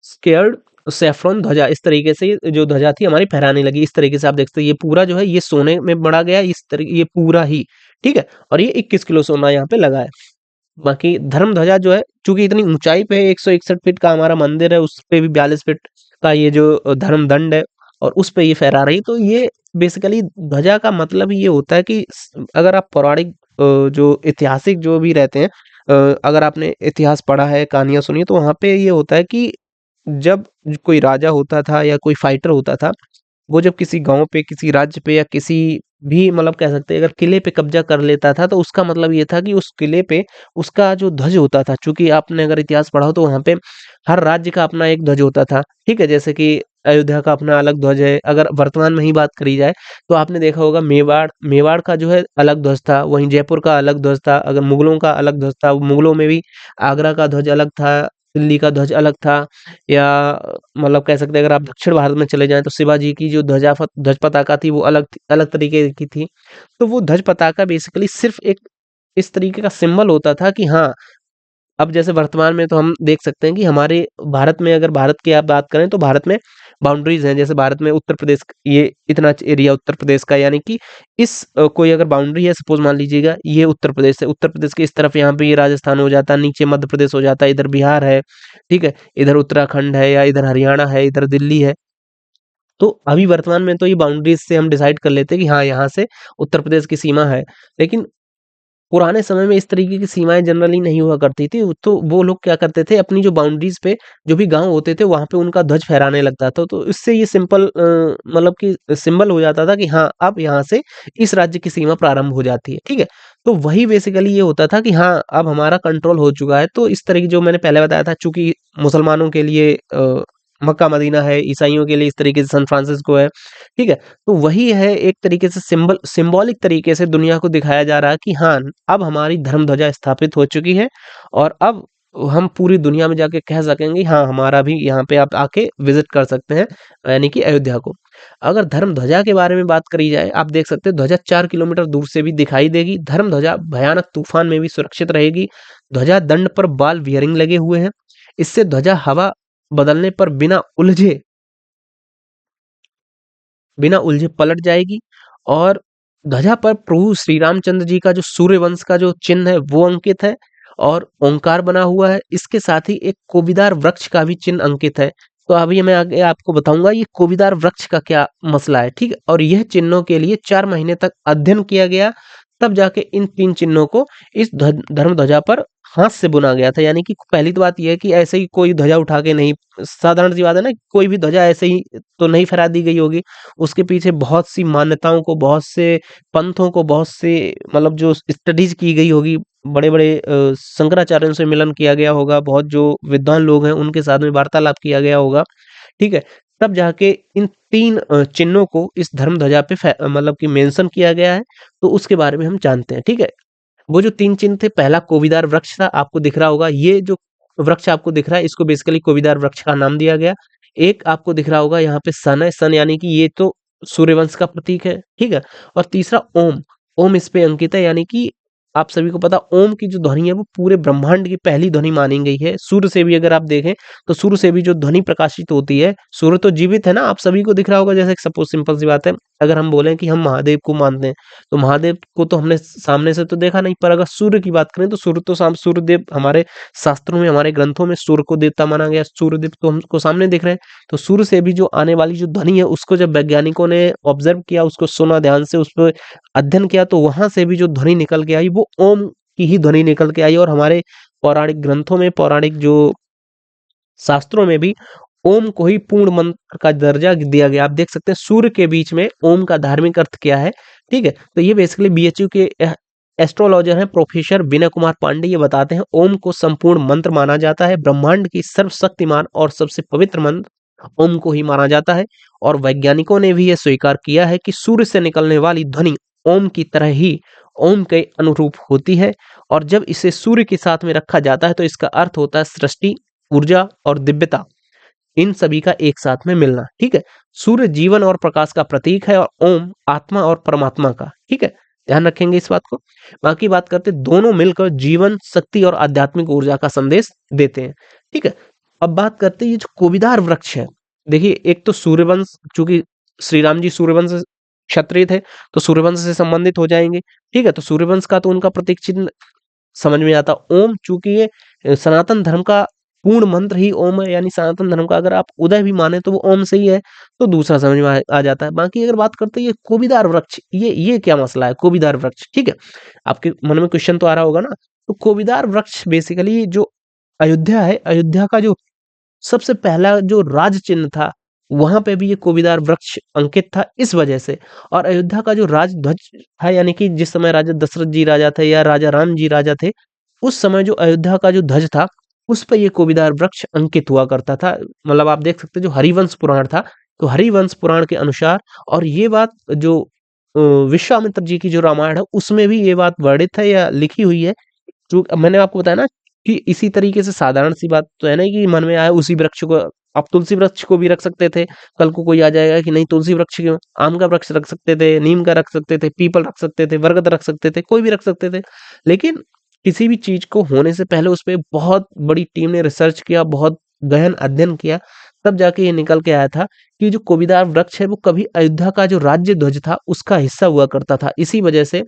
स्केयर्ड सैफ्रॉन ध्वजा, इस तरीके से ये जो ध्वजा थी हमारी फहराने लगी। इस तरीके से आप देख सकते हैं ये पूरा जो है ये सोने में मढ़ा गया है, इस तरीके ये पूरा ही, ठीक है? और ये 21 किलो सोना यहाँ पे लगा है। बाकी धर्म ध्वजा जो है चूंकि इतनी ऊंचाई पे 161 फीट का हमारा मंदिर है, उस पे भी 42 फीट का ये जो धर्म दंड है और उस पे ये फहरा रही, तो ये बेसिकली ध्वजा का मतलब ये होता है कि अगर आप पौराणिक जो ऐतिहासिक जो भी रहते हैं, अगर आपने इतिहास पढ़ा है, कहानियां सुनी है, तो वहां पे ये होता है कि जब कोई राजा होता था या कोई फाइटर होता था, वो जब किसी गाँव पे, किसी राज्य पे या किसी भी मतलब कह सकते हैं अगर किले पे कब्जा कर लेता था, तो उसका मतलब ये था कि उस किले पे उसका जो ध्वज होता था, चूँकि आपने अगर इतिहास पढ़ा हो तो वहाँ पे हर राज्य का अपना एक ध्वज होता था, ठीक है? जैसे कि अयोध्या का अपना अलग ध्वज है। अगर वर्तमान में ही बात करी जाए, तो आपने देखा होगा मेवाड़ मेवाड़ का जो है अलग ध्वज था, वहीं जयपुर का अलग ध्वज था। अगर मुगलों का अलग ध्वज था, मुगलों में भी आगरा का ध्वज अलग था, दिल्ली का ध्वज अलग था। या मतलब कह सकते हैं अगर आप दक्षिण भारत में चले जाएँ तो शिवाजी की जो ध्वज पताका थी वो अलग तरीके की थी। तो वो ध्वज पताका बेसिकली सिर्फ़ एक इस तरीके का सिंबल होता था कि हाँ, अब जैसे वर्तमान में तो हम देख सकते हैं कि हमारे भारत में अगर भारत की आप बात करें तो भारत में बाउंड्रीज़ हैं। जैसे भारत में उत्तर प्रदेश ये इतना एरिया उत्तर प्रदेश का, यानी कि इस कोई अगर बाउंड्री है, सपोज़ मान लीजिएगा ये उत्तर प्रदेश है। उत्तर प्रदेश के इस तरफ यहाँ पे ये राजस्थान हो जाता है, नीचे मध्य प्रदेश हो जाता है, इधर बिहार है, ठीक है? इधर उत्तराखंड है या इधर हरियाणा है, इधर दिल्ली है। तो अभी वर्तमान में तो ये बाउंड्रीज़ से हम डिसाइड कर लेते हैं कि हाँ, यहाँ से उत्तर प्रदेश की सीमा है। लेकिन पुराने समय में इस तरीके की सीमाएँ जनरली नहीं हुआ करती थी। तो वो लोग क्या करते थे, अपनी जो बाउंड्रीज़ पे जो भी गाँव होते थे वहाँ पे उनका ध्वज फहराने लगता था। तो इससे ये सिंपल मतलब कि सिंबल हो जाता था कि हाँ, अब यहाँ से इस राज्य की सीमा प्रारंभ हो जाती है, ठीक है? तो वही बेसिकली ये होता था कि हाँ, अब हमारा कंट्रोल हो चुका है। तो इस तरह की जो मैंने पहले बताया था, चूँकि मुसलमानों के लिए मक्का मदीना है, ईसाइयों के लिए इस तरीके से सैन फ्रांसिस्को है, ठीक है? तो वही है एक तरीके से सिंबॉलिक तरीके से दुनिया को दिखाया जा रहा है कि हाँ, अब हमारी धर्म ध्वजा स्थापित हो चुकी है और अब हम पूरी दुनिया में जाके कह सकेंगे हाँ, हमारा भी यहाँ पे आप आके विज़िट कर सकते हैं, यानी कि अयोध्या को। अगर धर्म ध्वजा के बारे में बात करी जाए, आप देख सकते हैं ध्वजा 4 किलोमीटर दूर से भी दिखाई देगी। धर्म ध्वजा भयानक तूफान में भी सुरक्षित रहेगी। ध्वजा दंड पर बॉल बियरिंग लगे हुए हैं। इससे ध्वजा हवा बदलने पर बिना उलझे पलट जाएगी और ध्वजा पर प्रभु श्री रामचंद्र जी का जो सूर्यवंश का जो चिन्ह है वो अंकित है और ओंकार बना हुआ है। इसके साथ ही एक कोविदार वृक्ष का भी चिन्ह अंकित है। तो अभी मैं आगे आपको बताऊंगा ये कोविदार वृक्ष का क्या मसला है, ठीक है? और यह चिन्हों के लिए 4 महीने तक अध्ययन किया गया, तब जाके इन 3 चिन्हों को इस धर्म ध्वजा पर हाथ से बुना गया था। यानी कि पहली तो बात ये है कि ऐसे ही कोई ध्वजा उठा के नहीं, साधारण सी बात है ना, कोई भी ध्वजा ऐसे ही तो नहीं फहरा दी गई होगी। उसके पीछे बहुत सी मान्यताओं को, बहुत से पंथों को, बहुत से मतलब जो स्टडीज की गई होगी, बड़े-बड़े शंकराचार्यों से मिलन किया गया होगा, बहुत जो विद्वान लोग हैं उनके साथ में वार्तालाप किया गया होगा, ठीक है? तब जाके इन 3 चिन्हों को इस धर्म ध्वजा पे मतलब कि मेंशन किया गया है, तो उसके बारे में हम जानते हैं, ठीक है? वो जो 3 चिन्ह थे, पहला कोविदार वृक्ष था, आपको दिख रहा होगा, ये जो वृक्ष आपको दिख रहा है, इसको बेसिकली कोविदार वृक्ष का नाम दिया गया। एक आपको दिख रहा होगा यहाँ पे सन है, सन यानी कि ये तो सूर्यवंश का प्रतीक है, ठीक है? और तीसरा ओम, ओम इस पे अंकित है, यानी कि आप सभी को पता ओम की जो ध्वनि है वो पूरे ब्रह्मांड की पहली ध्वनि मानी गई है। सूर्य से भी अगर आप देखें तो सूर्य से भी जो ध्वनि प्रकाशित होती है, सूर्य तो जीवित है ना, आप सभी को दिख रहा होगा। जैसे सपोज सिंपल सी बात है, अगर हम बोलें कि हम महादेव को मानते हैं, तो महादेव को तो हमने सामने से तो देखा नहीं, पर अगर सूर्य की बात करें तो सूर्यदेव हमारे शास्त्रों में, हमारे ग्रंथों में सूर्य को देवता माना गया। सूर्यदेव तो हमको सामने दिख रहे हैं, तो सूर्य से भी जो आने वाली जो ध्वनि है उसको जब वैज्ञानिकों ने ऑब्जर्व किया, उसको सुना ध्यान से, उस पर अध्ययन किया, तो वहां से भी जो ध्वनि निकल के आई वो ओम की ही ध्वनि निकल के आई। और हमारे पौराणिक ग्रंथों में, पौराणिक जो शास्त्रों में भी ओम को ही पूर्ण मंत्र का दर्जा दिया गया। आप देख सकते हैं सूर्य के बीच में ओम का धार्मिक अर्थ क्या है, ठीक है? तो ये बेसिकली बीएचयू के एस्ट्रोलॉजर हैं प्रोफेसर विनय कुमार पांडे, ये बताते हैं ओम को संपूर्ण मंत्र माना जाता है। ब्रह्मांड की सर्वशक्तिमान और सबसे पवित्र मंत्र ओम को ही माना जाता है। और वैज्ञानिकों ने भी यह स्वीकार किया है कि सूर्य से निकलने वाली ध्वनि ओम की तरह ही ओम के अनुरूप होती है। और जब इसे सूर्य के साथ में रखा जाता है तो इसका अर्थ होता है सृष्टि, ऊर्जा और दिव्यता, इन सभी का एक साथ में मिलना, ठीक है? सूर्य जीवन और प्रकाश का प्रतीक है और ओम आत्मा और परमात्मा का, ठीक है? ध्यान रखेंगे इस बात को। बाकी बात करते दोनों मिलकर जीवन, शक्ति और आध्यात्मिक ऊर्जा का संदेश देते हैं, ठीक है? अब बात करते हैं ये जो कोविदार वृक्ष है, देखिए एक तो सूर्यवंश, चूंकि श्री राम जी सूर्यवंश क्षत्रिय थे तो सूर्यवंश से संबंधित हो जाएंगे, ठीक है? तो सूर्यवंश का तो उनका प्रतीक चिन्ह समझ में आता। ओम चूंकि ये सनातन धर्म का पूर्ण मंत्र ही ओम है, यानी सनातन धर्म का अगर आप उदय भी माने तो वो ओम से ही है, तो दूसरा समझ में आ जाता है। बाकी अगर बात करते हैं ये कोविदार वृक्ष, ये क्या मसला है कोविदार वृक्ष, ठीक है? आपके मन में क्वेश्चन तो आ रहा होगा ना। तो कोविदार वृक्ष बेसिकली जो अयोध्या है, अयोध्या का जो सबसे पहला जो राज चिन्ह था, वहां पे भी ये कोविदार वृक्ष अंकित था इस वजह से। और अयोध्या का जो राज ध्वज था, यानी कि जिस समय राजा दशरथ जी राजा थे या राजा राम जी राजा थे, उस समय जो अयोध्या का जो ध्वज था उस पे ये कोविदार वृक्ष अंकित हुआ करता था। मतलब आप देख सकते हैं जो हरिवंश पुराण था, तो हरिवंश पुराण के अनुसार, और ये बात जो विश्वामित्र जी की जो रामायण है उसमें भी ये बात वर्णित है या लिखी हुई है। जो मैंने आपको बताया ना कि इसी तरीके से साधारण सी बात तो है ना कि मन में आया उसी वृक्ष को, आप तुलसी वृक्ष को भी रख सकते थे। कल को कोई आ जाएगा कि नहीं तुलसी वृक्ष क्यों, आम का वृक्ष रख सकते थे, नीम का रख सकते थे, पीपल रख सकते थे, बरगद रख सकते थे, कोई भी रख सकते थे। लेकिन किसी भी चीज को होने से पहले उस पे बहुत बड़ी टीम ने रिसर्च किया, बहुत गहन अध्ययन किया, तब जाके ये निकल के आया था कि जो कोविदार वृक्ष है वो कभी अयोध्या का जो राज्य ध्वज था उसका हिस्सा हुआ करता था। इसी वजह से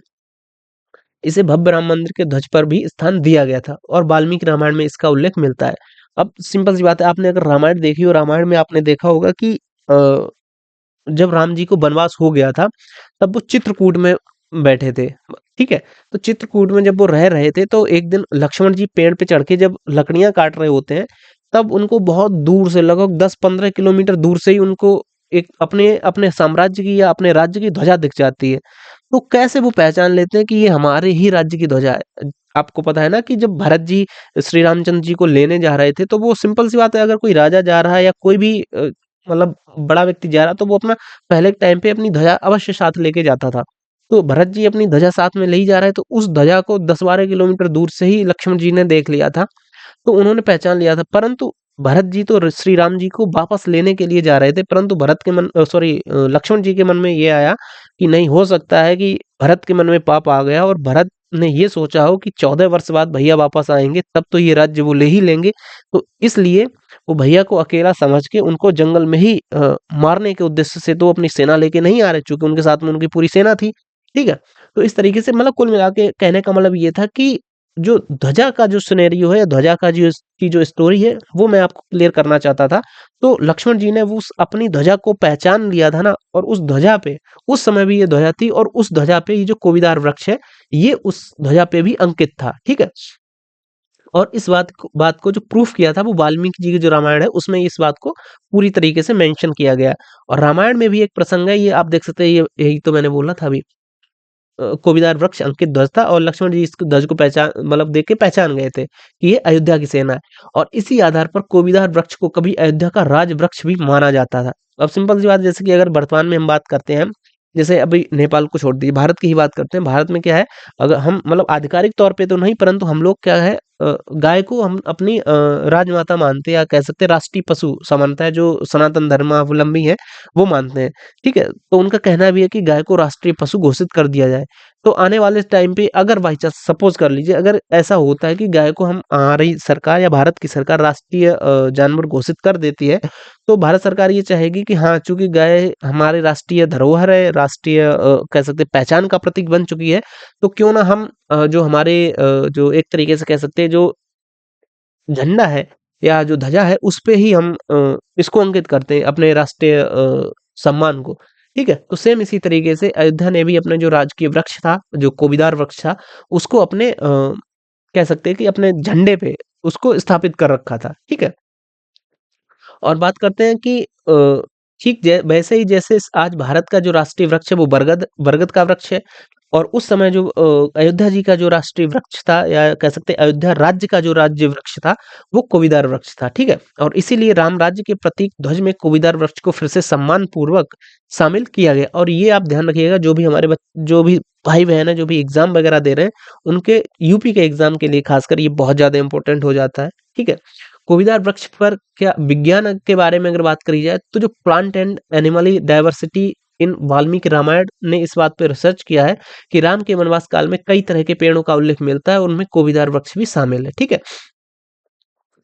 इसे भव्य राम मंदिर के ध्वज पर भी स्थान दिया गया था और वाल्मीकि रामायण में इसका उल्लेख मिलता है। अब सिंपल सी बात है, आपने अगर रामायण देखी हो, रामायण में आपने देखा होगा कि जब राम जी को वनवास हो गया था तब वो चित्रकूट में बैठे थे, ठीक है? तो चित्रकूट में जब वो रह रहे थे तो एक दिन लक्ष्मण जी पेड़ पे चढ़ के जब लकड़ियां काट रहे होते हैं, तब उनको बहुत दूर से, लगभग 10-15 किलोमीटर दूर से ही उनको एक अपने अपने साम्राज्य की या अपने राज्य की ध्वजा दिख जाती है। तो कैसे वो पहचान लेते हैं कि ये हमारे ही राज्य की ध्वजा है? आपको पता है ना कि जब भरत जी श्री रामचंद्र जी को लेने जा रहे थे, तो वो सिंपल सी बात है, अगर कोई राजा जा रहा है या कोई भी मतलब बड़ा व्यक्ति जा रहा है, तो वो अपना पहले के टाइम पे अपनी ध्वजा अवश्य साथ लेके जाता था। तो भरत जी अपनी ध्वजा साथ में ले ही जा रहे हैं, तो उस ध्वजा को 10-12 किलोमीटर दूर से ही लक्ष्मण जी ने देख लिया था, तो उन्होंने पहचान लिया था। परंतु भरत जी तो श्री राम जी को वापस लेने के लिए जा रहे थे, परंतु लक्ष्मण जी के मन में ये आया कि नहीं, हो सकता है कि भरत के मन में पाप आ गया और भरत ने ये सोचा हो कि 14 वर्ष बाद भैया वापस आएंगे, तब तो ये राज्य वो ले ही लेंगे। तो इसलिए वो भैया को अकेला समझ के उनको जंगल में ही मारने के उद्देश्य से तो अपनी सेना लेके नहीं आ रहे, चूंकि उनके साथ में उनकी पूरी सेना थी। ठीक है, तो इस तरीके से मतलब कुल मिला के कहने का मतलब ये था कि जो ध्वजा का जो सिनेरियो है, ध्वजा का जो स्टोरी है, वो मैं आपको क्लियर करना चाहता था। तो लक्ष्मण जी ने वो उस अपनी ध्वजा को पहचान लिया था ना, और उस ध्वजा पे उस समय भी ये ध्वजा थी, और उस ध्वजा पे ये जो कोविदार वृक्ष है, ये उस ध्वजा पे भी अंकित था। ठीक है, और इस बात को जो प्रूफ किया था, वो वाल्मीकि जी की जो रामायण है उसमें इस बात को पूरी तरीके से मेंशन किया गया है। और रामायण में भी एक प्रसंग है, ये आप देख सकते हैं, ये यही तो मैंने बोला था अभी, कोविदार वृक्ष अंकित ध्वज था, और लक्ष्मण जी इस ध्वज को पहचान मतलब देख के पहचान गए थे कि ये अयोध्या की सेना है। और इसी आधार पर कोविदार वृक्ष को कभी अयोध्या का राज वृक्ष भी माना जाता था। अब सिंपल सी बात, जैसे कि अगर वर्तमान में हम बात करते हैं, जैसे अभी नेपाल को छोड़ दीजिए, भारत की ही बात करते हैं। भारत में क्या है, अगर हम मतलब आधिकारिक तौर पे तो नहीं, परंतु हम लोग क्या है, गाय को हम अपनी राजमाता मानते हैं, या कह सकते हैं राष्ट्रीय पशु समानता है, जो सनातन धर्मावलंबी है वो मानते हैं। ठीक है, तो उनका कहना भी है कि गाय को राष्ट्रीय पशु घोषित कर दिया जाए। तो आने वाले टाइम पे अगर बाई चांस सपोज कर लीजिए, अगर ऐसा होता है कि गाय को हमारी सरकार या भारत की सरकार राष्ट्रीय जानवर घोषित कर देती है, तो भारत सरकार ये चाहेगी कि हाँ, चूंकि गाय हमारे राष्ट्रीय धरोहर है, राष्ट्रीय कह सकते हैं पहचान का प्रतीक बन चुकी है, तो क्यों ना हम जो हमारे जो एक तरीके से कह सकते हैं जो झंडा है या जो ध्वजा है, उस पे ही हम इसको अंकित करते हैं, अपने राष्ट्रीय सम्मान को। ठीक है, तो सेम इसी तरीके से अयोध्या ने भी अपने जो राजकीय वृक्ष था, जो कोविदार वृक्ष था, उसको अपने कह सकते हैं कि अपने झंडे पे उसको स्थापित कर रखा था। ठीक है, और बात करते हैं कि ठीक वैसे ही जैसे आज भारत का जो राष्ट्रीय वृक्ष है वो बरगद बरगद का वृक्ष है, और उस समय जो अयोध्या जी का जो राष्ट्रीय वृक्ष था, या कह सकते हैं अयोध्या राज्य का जो राज्य वृक्ष था, वो कोविदार वृक्ष था। ठीक है, और इसीलिए राम राज्य के प्रतीक ध्वज में कोविदार वृक्ष को फिर से सम्मान पूर्वक शामिल किया गया। और ये आप ध्यान रखिएगा, जो भी भाई बहन है, जो भी एग्जाम वगैरह दे रहे हैं, उनके यूपी के एग्जाम के लिए खासकर ये बहुत ज्यादा इंपॉर्टेंट हो जाता है। ठीक है, कोविदार वृक्ष पर क्या विज्ञान के बारे में अगर बात करी जाए, तो जो plant and animal diversity in Valmiki Ramayana ने इस बात पे रिसर्च किया है कि राम के वनवास काल में कई तरह के पेड़ों का उल्लेख मिलता है, उनमें कोविदार वृक्ष भी शामिल है। ठीक है,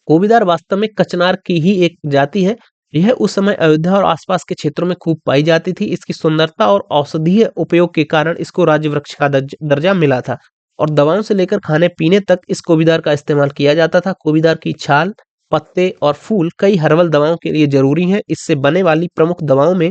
कोविदार वास्तव में कचनार की ही एक जाति है। यह उस समय अयोध्या और आसपास के क्षेत्रों में खूब पाई जाती थी। इसकी सुंदरता और औषधीय उपयोग के कारण इसको राज्य वृक्ष का दर्जा मिला था, और दवाओं से लेकर खाने पीने तक इस कोविदार का इस्तेमाल किया जाता था। कोविदार की छाल, पत्ते और फूल कई हर्बल दवाओं के लिए जरूरी हैं। इससे बने वाली प्रमुख दवाओं में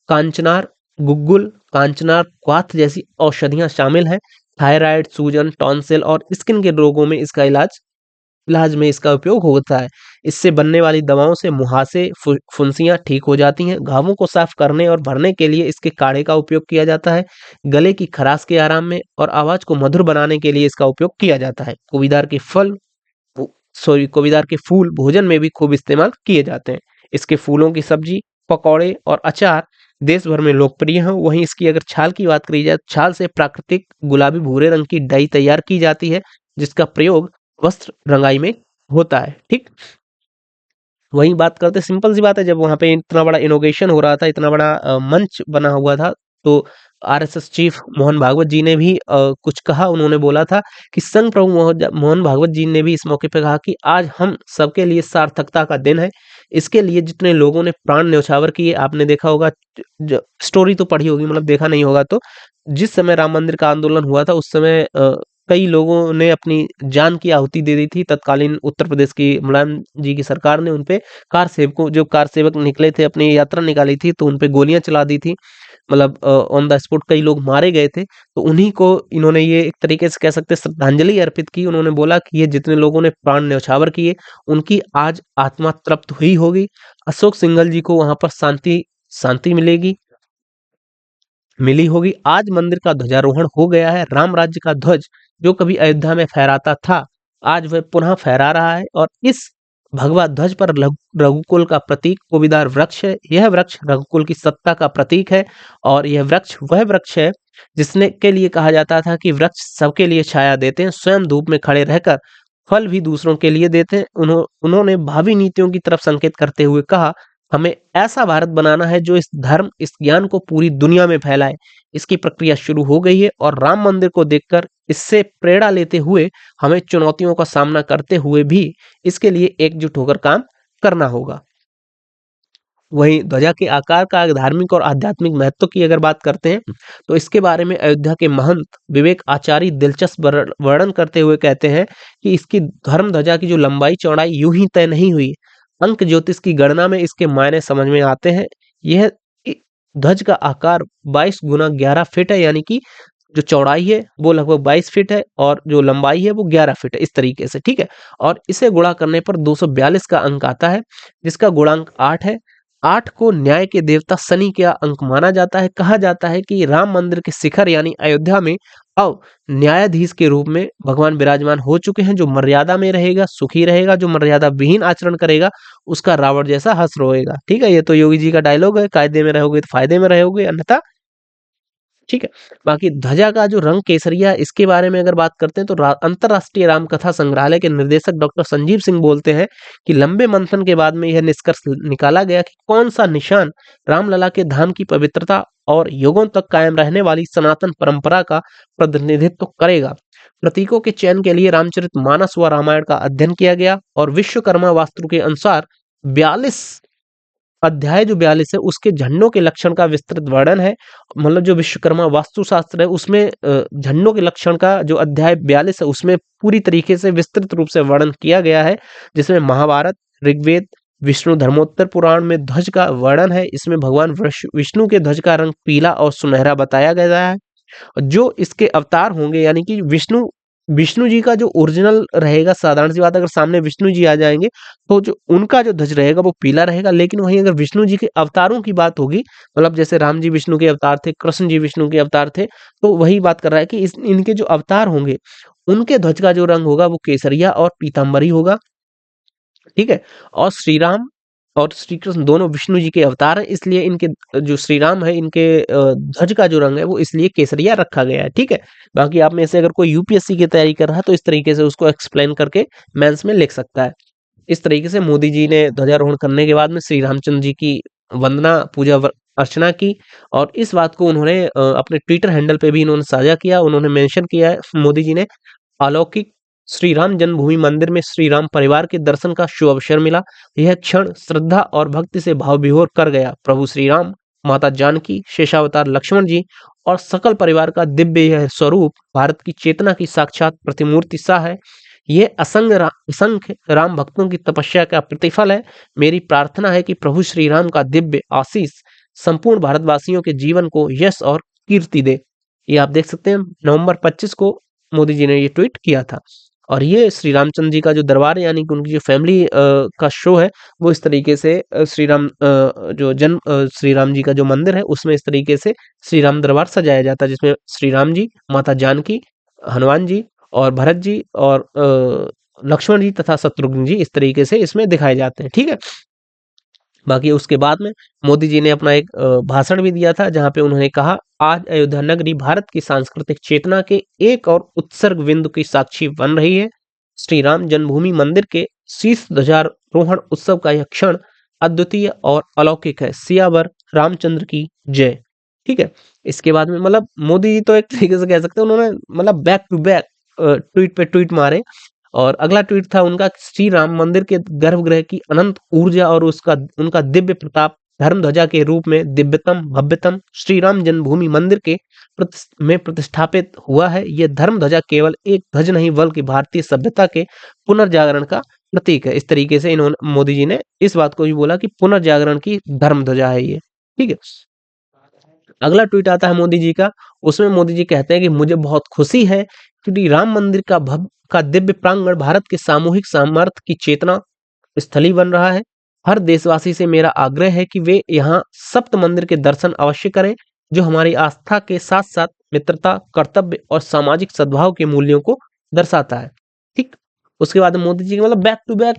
कांचनार, गुग्गुल, कांचनार, क्वाथ जैसी औषधियां शामिल हैं। थायराइड, सूजन, टॉन्सिल और स्किन के रोगों में इसका इलाज में इसका उपयोग होता है। इससे बनने वाली दवाओं से मुहासे, फुंसियां ठीक हो जाती हैं। घावों को साफ करने और भरने के लिए इसके काढ़े का उपयोग किया जाता है। गले की खराश के आराम में और आवाज को मधुर बनाने के लिए इसका उपयोग किया जाता है। कोविदार के फूल भोजन में भी खूब इस्तेमाल किए जाते हैं। इसके फूलों की सब्जी, पकौड़े और अचार देश भर में लोकप्रिय हैं। वहीं इसकी अगर छाल की बात करी जाए, छाल से प्राकृतिक गुलाबी भूरे रंग की डाई तैयार की जाती है, जिसका प्रयोग वस्त्र रंगाई में होता है। ठीक, वहीं बात करते, सिंपल सी बात है, जब वहां पे इतना बड़ा इनोवेशन हो रहा था, इतना बड़ा मंच बना हुआ था, तो आरएसएस चीफ मोहन भागवत जी ने भी कुछ कहा। उन्होंने बोला था कि संघ प्रभु मोहन भागवत जी ने भी इस मौके पे कहा कि आज हम सबके लिए सार्थकता का दिन है। इसके लिए जितने लोगों ने प्राण न्यौछावर किए, आपने देखा होगा, स्टोरी तो पढ़ी होगी, मतलब देखा नहीं होगा तो, जिस समय राम मंदिर का आंदोलन हुआ था, उस समय कई लोगों ने अपनी जान की आहुति दे दी थी। तत्कालीन उत्तर प्रदेश की मुलायम जी की सरकार ने उनपे कार सेवक निकले थे, अपनी यात्रा निकाली थी, तो उनपे गोलियां चला दी थी। मतलब ऑन द स्पॉट कई लोग मारे गए थे। तो उन्हीं को इन्होंने ये एक तरीके से कह सकते हैं श्रद्धांजलि अर्पित की। उन्होंने बोला कि ये जितने लोगों ने प्राण न्यौछावर किए, उनकी आज आत्मा तृप्त हुई होगी। अशोक सिंघल जी को वहां पर शांति शांति मिली होगी। आज मंदिर का ध्वजारोहण हो गया है। राम राज्य का ध्वज जो कभी अयोध्या में फहराता था, आज वह पुनः फहरा रहा है। और इस भगवा ध्वज पर रघुकुल का प्रतीक कोविदार वृक्ष है। यह वृक्ष रघुकुल की सत्ता का प्रतीक है और यह वृक्ष वह वृक्ष है जिसने के लिए कहा जाता था कि वृक्ष सबके लिए छाया देते हैं, स्वयं धूप में खड़े रहकर फल भी दूसरों के लिए देते हैं। उन्होंने भावी नीतियों की तरफ संकेत करते हुए कहा, हमें ऐसा भारत बनाना है जो इस धर्म, इस ज्ञान को पूरी दुनिया में फैलाए। इसकी प्रक्रिया शुरू हो गई है और राम मंदिर को देखकर इससे प्रेरणा लेते हुए हमें चुनौतियों का सामना करते हुए भी इसके लिए एकजुट होकर काम करना होगा। वहीं ध्वजा के आकार का धार्मिक और आध्यात्मिक महत्व की अगर बात करते हैं, तो इसके बारे में अयोध्या के महंत विवेक आचार्य दिलचस्प वर्णन करते हुए कहते हैं कि इसकी धर्म ध्वजा की जो लंबाई चौड़ाई यूं ही तय नहीं हुई। अंक ज्योतिष की गणना में इसके मायने समझ में आते हैं। यह ध्वज का आकार 22 गुना 11 फीट है, यानी कि जो चौड़ाई है वो लगभग 22 फीट है और जो लंबाई है वो 11 फीट है, इस तरीके से, ठीक है। और इसे गुणा करने पर 242 का अंक आता है, जिसका गुणांक 8 है। 8 को न्याय के देवता शनि का अंक माना जाता है। कहा जाता है कि राम मंदिर के शिखर यानी अयोध्या में अब न्यायाधीश के रूप में भगवान विराजमान हो चुके हैं। जो मर्यादा में रहेगा सुखी रहेगा, जो मर्यादा विहीन आचरण करेगा उसका रावण जैसा हश्र रोएगा, ठीक है। ये तो योगी जी का डायलॉग है, कायदे में रहोगे तो फायदे में रहोगे, अन्यथा, ठीक है। बाकी ध्वजा का जो रंग केसरिया, इसके बारे में अगर बात करते हैं तो अंतरराष्ट्रीय राम कथा संग्रहालय के निर्देशक डॉक्टर संजीव सिंह बोलते हैं कि लंबे मंथन के बाद में यह निष्कर्ष निकाला गया कि कौन सा निशान रामलला के धाम की पवित्रता और युगों तक कायम रहने वाली सनातन परंपरा का प्रतिनिधित्व करेगा। प्रतीकों के चयन के लिए रामचरितमानस व रामायण का अध्ययन किया गया और विश्वकर्मा वास्तु के अनुसार 42 अध्याय जो 42 है उसके झंडों के लक्षण का विस्तृत वर्णन है। मतलब जो विश्वकर्मा वास्तुशास्त्र है उसमें झंडों के लक्षण का जो अध्याय 42 है उसमें पूरी तरीके से विस्तृत रूप से वर्णन किया गया है, जिसमें महाभारत, ऋग्वेद, विष्णु धर्मोत्तर पुराण में ध्वज का वर्णन है। इसमें भगवान विष्णु के ध्वज का रंग पीला और सुनहरा बताया गया है। जो इसके अवतार होंगे यानी कि विष्णु विष्णु जी का जो ओरिजिनल रहेगा, साधारण सी बात, अगर सामने विष्णु जी आ जाएंगे तो जो उनका जो ध्वज रहेगा वो पीला रहेगा। लेकिन वहीं अगर विष्णु जी के अवतारों की बात होगी, मतलब जैसे राम जी विष्णु के अवतार थे, कृष्ण जी विष्णु के अवतार थे, तो वही बात कर रहा है कि इनके जो अवतार होंगे उनके ध्वज का जो रंग होगा वो केसरिया और पीताम्बरी होगा, ठीक है। और श्री राम और श्री कृष्ण दोनों विष्णु जी के अवतार हैं, इसलिए इनके जो श्री राम है इनके ध्वज का जो रंग है वो इसलिए केसरिया रखा गया है, ठीक है। बाकी आप में से अगर कोई यूपीएससी की तैयारी कर रहा है तो इस तरीके से उसको एक्सप्लेन करके मेंस में लिख सकता है। इस तरीके से मोदी जी ने ध्वजारोहण करने के बाद में श्री रामचंद्र जी की वंदना पूजा अर्चना की और इस बात को उन्होंने अपने ट्विटर हैंडल पे भी इन्होंने साझा किया। उन्होंने मेंशन किया है मोदी जी ने, अलौकिक श्री राम जन्मभूमि मंदिर में श्री राम परिवार के दर्शन का शुभ अवसर मिला। यह क्षण श्रद्धा और भक्ति से भाव विभोर कर गया। प्रभु श्री राम, माता जानकी, शेषावतार लक्ष्मण जी और सकल परिवार का दिव्य यह स्वरूप भारत की चेतना की साक्षात प्रतिमूर्ति सा है। यह असंख्य राम भक्तों की तपस्या का प्रतिफल है। मेरी प्रार्थना है कि प्रभु श्री राम का दिव्य आशीष संपूर्ण भारतवासियों के जीवन को यश और कीर्ति दे। ये आप देख सकते हैं नवंबर 25 को मोदी जी ने ये ट्वीट किया था। और ये श्री रामचंद्र जी का जो दरबार है यानी कि उनकी जो फैमिली का शो है वो इस तरीके से श्री राम जी का जो मंदिर है उसमें इस तरीके से श्री राम दरबार सजाया जाता है, जिसमें श्री राम जी, माता जानकी, हनुमान जी और भरत जी और लक्ष्मण जी तथा शत्रुघ्न जी इस तरीके से इसमें दिखाए जाते हैं, ठीक है। बाकी उसके बाद में मोदी जी ने अपना एक भाषण भी दिया था जहां पे उन्होंने कहा, आज अयोध्या नगरी भारत की सांस्कृतिक चेतना के एक और उत्सर्ग बिंदु की साक्षी बन रही है। श्री राम जन्मभूमि मंदिर के शीश ध्वजारोहण उत्सव का यह क्षण अद्वितीय और अलौकिक है। सियावर रामचंद्र की जय, ठीक है। इसके बाद में मतलब मोदी जी तो एक तरीके से कह सकते हैं उन्होंने मतलब बैक टू बैक ट्वीट पे ट्वीट मारे। और अगला ट्वीट था उनका, श्री राम मंदिर के गर्भगृह की अनंत ऊर्जा और उनका दिव्य प्रताप धर्म ध्वजा के रूप में दिव्यतम भव्यतम श्री राम जन्मभूमि मंदिर के में प्रतिष्ठापित हुआ है। यह धर्म ध्वजा केवल एक ध्वज नहीं बल्कि भारतीय सभ्यता के पुनर्जागरण का प्रतीक है। इस तरीके से इन्होंने मोदी जी ने इस बात को भी बोला कि पुनर्जागरण की धर्म ध्वजा है ये, ठीक है। अगला ट्वीट आता है मोदी जी का, उसमें मोदी जी कहते हैं कि मुझे बहुत खुशी है क्योंकि राम मंदिर का दिव्य प्रांगण भारत के सामूहिक सामर्थ्य की चेतना स्थली बन रहा है। हर देशवासी से मेरा आग्रह है कि वे यहाँ सप्त मंदिर के दर्शन अवश्य करें। जो हमारी आस्था के साथ-साथ मित्रता, कर्तव्य और सामाजिक सद्भाव के मूल्यों को दर्शाता है। ठीक? उसके बाद मोदी जी के मतलब बैक टू बैक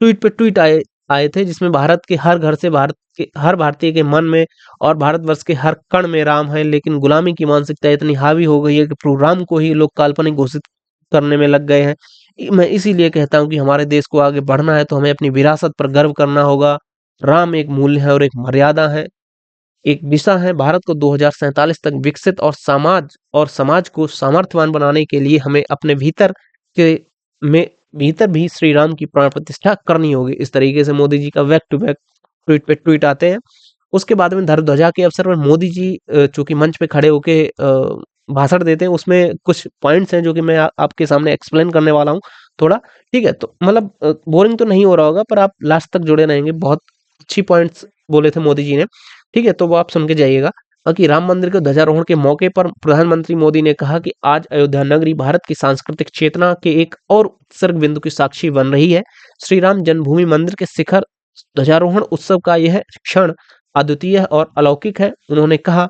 ट्वीट पे ट्वीट आए आए थे, जिसमें भारत के हर घर से भारत के हर भारतीय के मन में और भारतवर्ष के हर कण में राम है, लेकिन गुलामी की मानसिकता इतनी हावी हो गई है कि प्रभु राम को ही लोग काल्पनिक घोषित करने में लग गए हैं। मैं इसीलिए कहता हूँ कि हमारे देश को आगे बढ़ना है तो हमें अपनी विरासत पर गर्व करना होगा। राम एक मूल्य है और एक मर्यादा है, एक दिशा है। भारत को 2047 तक विकसित और समाज को सामर्थ्यवान बनाने के लिए हमें अपने के में भीतर भी श्री राम की प्राण प्रतिष्ठा करनी होगी। इस तरीके से मोदी जी का बैक टू बैक ट्वीट पे ट्वीट आते हैं। उसके बाद में धर्म ध्वजा के अवसर पर मोदी जी चूँकि मंच पे खड़े होके भाषण देते हैं, उसमें कुछ पॉइंट्स हैं जो कि मैं आपके सामने एक्सप्लेन करने वाला हूँ थोड़ा, ठीक है? तो मतलब बोरिंग तो नहीं हो रहा होगा, पर आप लास्ट तक जुड़े रहेंगे। बहुत अच्छी पॉइंट्स बोले थे मोदी जी ने, ठीक है? तो वो आप सुन के जाइएगा। कि राम मंदिर के ध्वजारोहण के मौके पर प्रधानमंत्री मोदी ने कहा कि आज अयोध्या नगरी भारत की सांस्कृतिक चेतना के एक और उत्सर्ग बिंदु की साक्षी बन रही है। श्री राम जन्मभूमि मंदिर के शिखर ध्वजारोहण उत्सव का यह क्षण अद्वितीय और अलौकिक है। उन्होंने कहा,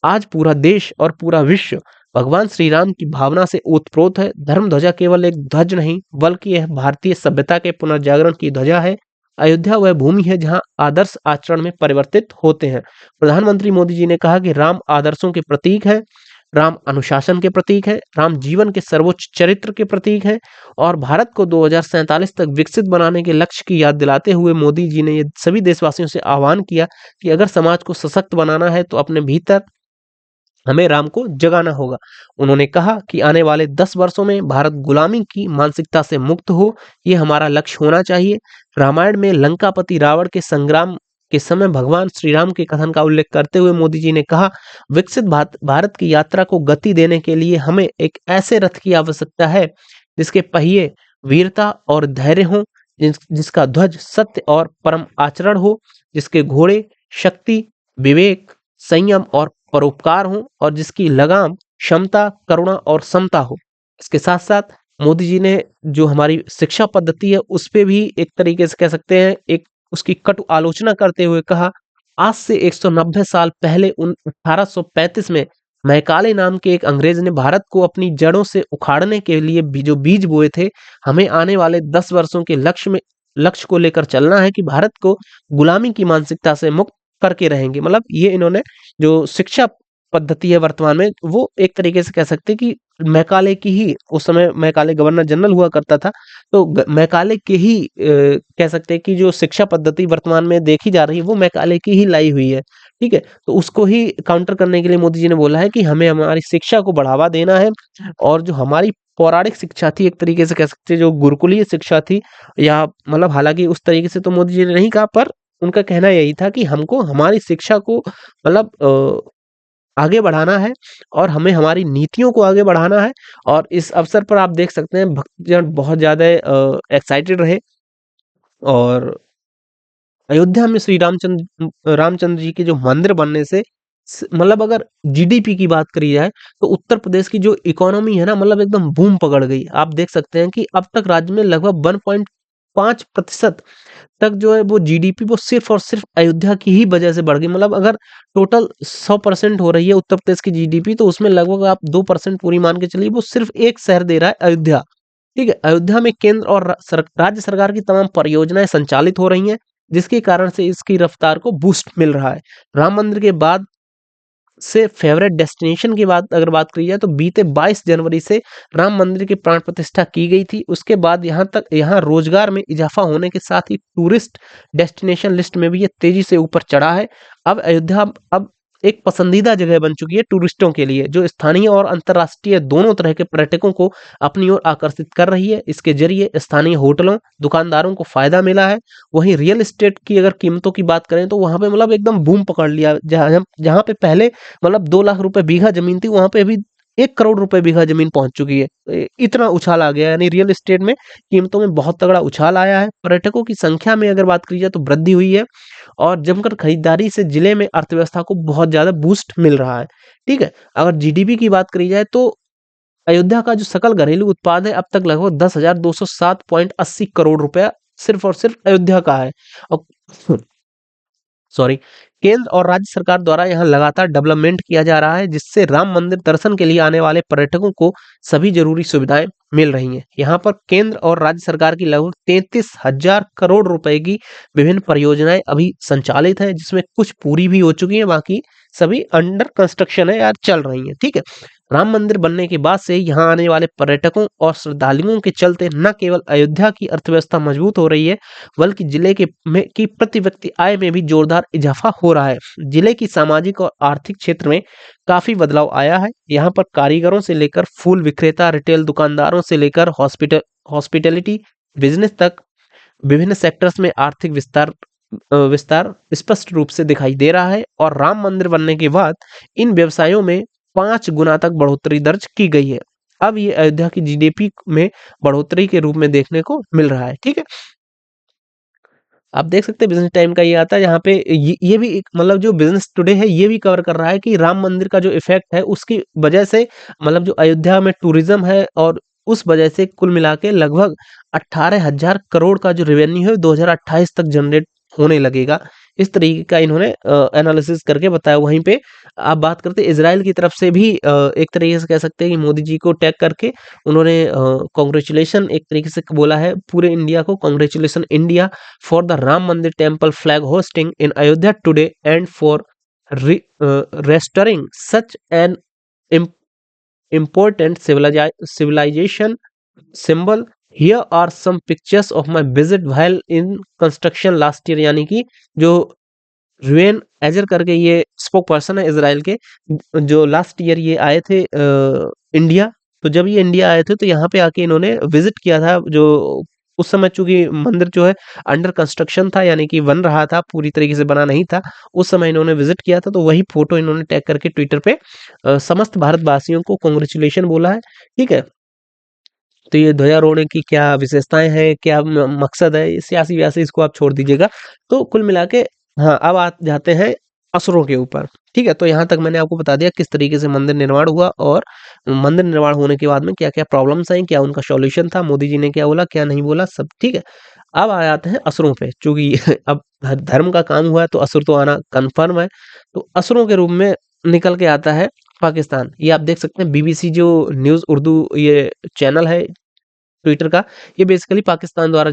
आज पूरा देश और पूरा विश्व भगवान श्री राम की भावना से ओतप्रोत है। धर्म ध्वजा केवल एक ध्वज नहीं, बल्कि यह भारतीय सभ्यता के पुनर्जागरण की ध्वजा है। अयोध्या वह भूमि है जहां आदर्श आचरण में परिवर्तित होते हैं। प्रधानमंत्री मोदी जी ने कहा कि राम आदर्शों के प्रतीक है, राम अनुशासन के प्रतीक है, राम जीवन के सर्वोच्च चरित्र के प्रतीक है और भारत को 2047 तक विकसित बनाने के लक्ष्य की याद दिलाते हुए मोदी जी ने ये सभी देशवासियों से आह्वान किया कि अगर समाज को सशक्त बनाना है तो अपने भीतर हमें राम को जगाना होगा। उन्होंने कहा कि आने वाले 10 वर्षों में भारत गुलामी की मानसिकता से मुक्त हो, ये हमारा लक्ष्य होना चाहिए। रामायण में लंकापति रावण के संग्राम के समय भगवान श्री राम के कथन का उल्लेख करते हुए मोदी जी ने कहा, विकसित भारत की यात्रा को गति देने के लिए हमें एक ऐसे रथ की आवश्यकता है, जिसके पहिए वीरता और धैर्य हों, जिसका ध्वज सत्य और परम आचरण हो, जिसके घोड़े शक्ति, विवेक, संयम और परोपकार हो और जिसकी लगाम क्षमता, करुणा और समता हो। इसके साथ-साथ मोदी जी ने जो हमारी शिक्षा पद्धति है, उस पे भी एक तरीके से कह सकते हैं, एक उसकी कटु आलोचना करते हुए कहा, आज से 190 साल पहले 1835 में मैकाले नाम के एक अंग्रेज ने भारत को अपनी जड़ों से उखाड़ने के लिए जो बीज बोए थे, हमें आने वाले 10 वर्षों के लक्ष्य को लेकर चलना है कि भारत को गुलामी की मानसिकता से मुक्त करके रहेंगे। मतलब ये इन्होंने जो शिक्षा पद्धति है वर्तमान में, वो एक तरीके से कह सकते हैं कि मैकाले की ही, उस समय मैकाले गवर्नर जनरल हुआ करता था, तो मैकाले के ही कह सकते हैं कि जो शिक्षा पद्धति वर्तमान में देखी जा रही है, वो मैकाले की ही लाई हुई है, ठीक है? तो उसको ही काउंटर करने के लिए मोदी जी ने बोला है कि हमें हमारी शिक्षा को बढ़ावा देना है और जो हमारी पौराणिक शिक्षा थी, एक तरीके से कह सकते हैं जो गुरुकुलीय शिक्षा थी, या मतलब हालांकि उस तरीके से तो मोदी जी ने नहीं कहा, पर उनका कहना यही था कि हमको हमारी शिक्षा को मतलब आगे बढ़ाना है और हमें हमारी नीतियों को आगे बढ़ाना है। और इस अवसर पर आप देख सकते हैं भक्तजन बहुत ज़्यादा एक्साइटेड रहे और अयोध्या में रामचंद्र जी के जो मंदिर बनने से मतलब अगर जीडीपी की बात करी जाए तो उत्तर प्रदेश की जो इकोनॉमी है ना, मतलब एकदम बूम पकड़ गई। आप देख सकते हैं कि अब तक राज्य में लगभग 1.5% तक जो है वो जीडीपी वो सिर्फ और सिर्फ अयोध्या की ही वजह से बढ़ गई। मतलब अगर टोटल 100% हो रही है उत्तर प्रदेश की जीडीपी, तो उसमें लगभग आप 2% पूरी मान के चलिए, वो सिर्फ एक शहर दे रहा है, अयोध्या। ठीक है, अयोध्या में केंद्र और राज्य सरकार की तमाम परियोजनाएं संचालित हो रही हैं, जिसके कारण से इसकी रफ्तार को बूस्ट मिल रहा है। राम मंदिर के बाद से फेवरेट डेस्टिनेशन की बात अगर बात करी जाए तो बीते 22 जनवरी से राम मंदिर की प्राण प्रतिष्ठा की गई थी। उसके बाद यहाँ रोजगार में इजाफा होने के साथ ही टूरिस्ट डेस्टिनेशन लिस्ट में भी ये तेजी से ऊपर चढ़ा है। अब अयोध्या अब एक पसंदीदा जगह बन चुकी है टूरिस्टों के लिए, जो स्थानीय और अंतर्राष्ट्रीय दोनों तरह के पर्यटकों को अपनी ओर आकर्षित कर रही है। इसके जरिए स्थानीय होटलों, दुकानदारों को फायदा मिला है। वहीं रियल एस्टेट की अगर कीमतों की बात करें तो वहां पे मतलब एकदम बूम पकड़ लिया। जहां जहां पे पहले मतलब 2 लाख रुपए बीघा जमीन थी, वहां पे अभी 1 करोड़ रुपए बीघा जमीन पहुंच चुकी है। इतना उछाल आ गया है, यानी रियल एस्टेट में कीमतों में बहुत तगड़ा उछाल आया है। पर्यटकों की संख्या में अगर बात करी जाए तो वृद्धि हुई है और जमकर खरीदारी से जिले में अर्थव्यवस्था को बहुत ज्यादा बूस्ट मिल रहा है। ठीक है, अगर जीडीपी की बात करी जाए तो अयोध्या का जो सकल घरेलू उत्पाद है अब तक लगभग 10,207.80 करोड़ रुपया सिर्फ और सिर्फ अयोध्या का है। और सॉरी, केंद्र और राज्य सरकार द्वारा यहाँ लगातार डेवलपमेंट किया जा रहा है, जिससे राम मंदिर दर्शन के लिए आने वाले पर्यटकों को सभी जरूरी सुविधाएं मिल रही हैं। यहाँ पर केंद्र और राज्य सरकार की लगभग 33,000 करोड़ रुपए की विभिन्न परियोजनाएं अभी संचालित है, जिसमें कुछ पूरी भी हो चुकी हैं, बाकी सभी अंडर कंस्ट्रक्शन है या चल रही हैं। ठीक है, राम मंदिर बनने के बाद से यहाँ आने वाले पर्यटकों और श्रद्धालुओं के चलते न केवल अयोध्या की अर्थव्यवस्था मजबूत हो रही है, बल्कि जिले के में की प्रति व्यक्ति आय में भी जोरदार इजाफा हो रहा है। जिले की सामाजिक और आर्थिक क्षेत्र में काफी बदलाव आया है। यहाँ पर कारीगरों से लेकर फूल विक्रेता, रिटेल दुकानदारों से लेकर हॉस्पिटैलिटी बिजनेस तक विभिन्न सेक्टर्स में आर्थिक विस्तार स्पष्ट रूप से दिखाई दे रहा है, और राम मंदिर बनने के बाद इन व्यवसायों में 5 गुना तक बढ़ोतरी दर्ज की गई है। अब ये अयोध्या की जीडीपी में बढ़ोतरी के रूप में देखने को मिल रहा है। ठीक है, आप देख सकते हैं बिजनेस टाइम का ये आता है, यहाँ पे ये भी एक मतलब जो बिजनेस टुडे है ये भी कवर कर रहा है कि राम मंदिर का जो इफेक्ट है उसकी वजह से मतलब जो अयोध्या में टूरिज्म है, और उस वजह से कुल मिला के लगभग 18,000 करोड़ का जो रेवेन्यू है 2028 तक जनरेट होने लगेगा। इस तरीके का इन्होंने एनालिसिस करके बताया। वहीं पे आप बात करते हैं इजराइल की तरफ से भी एक तरीके से कह सकते हैं कि मोदी जी को टैग करके उन्होंने कॉन्ग्रेचुलेशन एक तरीके से बोला है पूरे इंडिया को, congratulation India for the Ram Mandir temple flag hosting in Ayodhya today and for restoring such an important civilization symbल। Here are some pictures of my visit while in construction last year। यानी कि जो रुएन एजर करके ये स्पोक पर्सन है इजराइल के, जो लास्ट ईयर ये आए थे इंडिया। तो जब ये इंडिया आए थे तो यहाँ पे आके इन्होंने विजिट किया था। जो उस समय चूंकि मंदिर जो है अंडर कंस्ट्रक्शन था, यानी कि बन रहा था, पूरी तरीके से बना नहीं था, उस समय इन्होंने विजिट किया था। तो वही फोटो इन्होंने टैग करके ट्विटर पे समस्त भारतवासियों को कॉन्ग्रेचुलेशन बोला है। ठीक है, तो ये ध्वजारोहण की क्या विशेषताएं हैं, क्या मकसद है, सियासी व्यासी इसको आप छोड़ दीजिएगा। तो कुल मिला के हाँ, अब आ जाते हैं असुरों के ऊपर। ठीक है, तो यहाँ तक मैंने आपको बता दिया किस तरीके से मंदिर निर्माण हुआ, और मंदिर निर्माण होने के बाद में क्या क्या प्रॉब्लम्स आई, क्या उनका सॉल्यूशन था, मोदी जी ने क्या बोला क्या नहीं बोला, सब ठीक है। अब आ जाते हैं असुरों पे, चूंकि अब धर्म का काम हुआ है तो असुर तो आना कन्फर्म है। तो असुरों के रूप में निकल के आता है पाकिस्तान। ये आप देख सकते हैं बीबीसी जो न्यूज़ उर्दू ये चैनल है ट्विटर का, ये बेसिकली पाकिस्तान द्वारा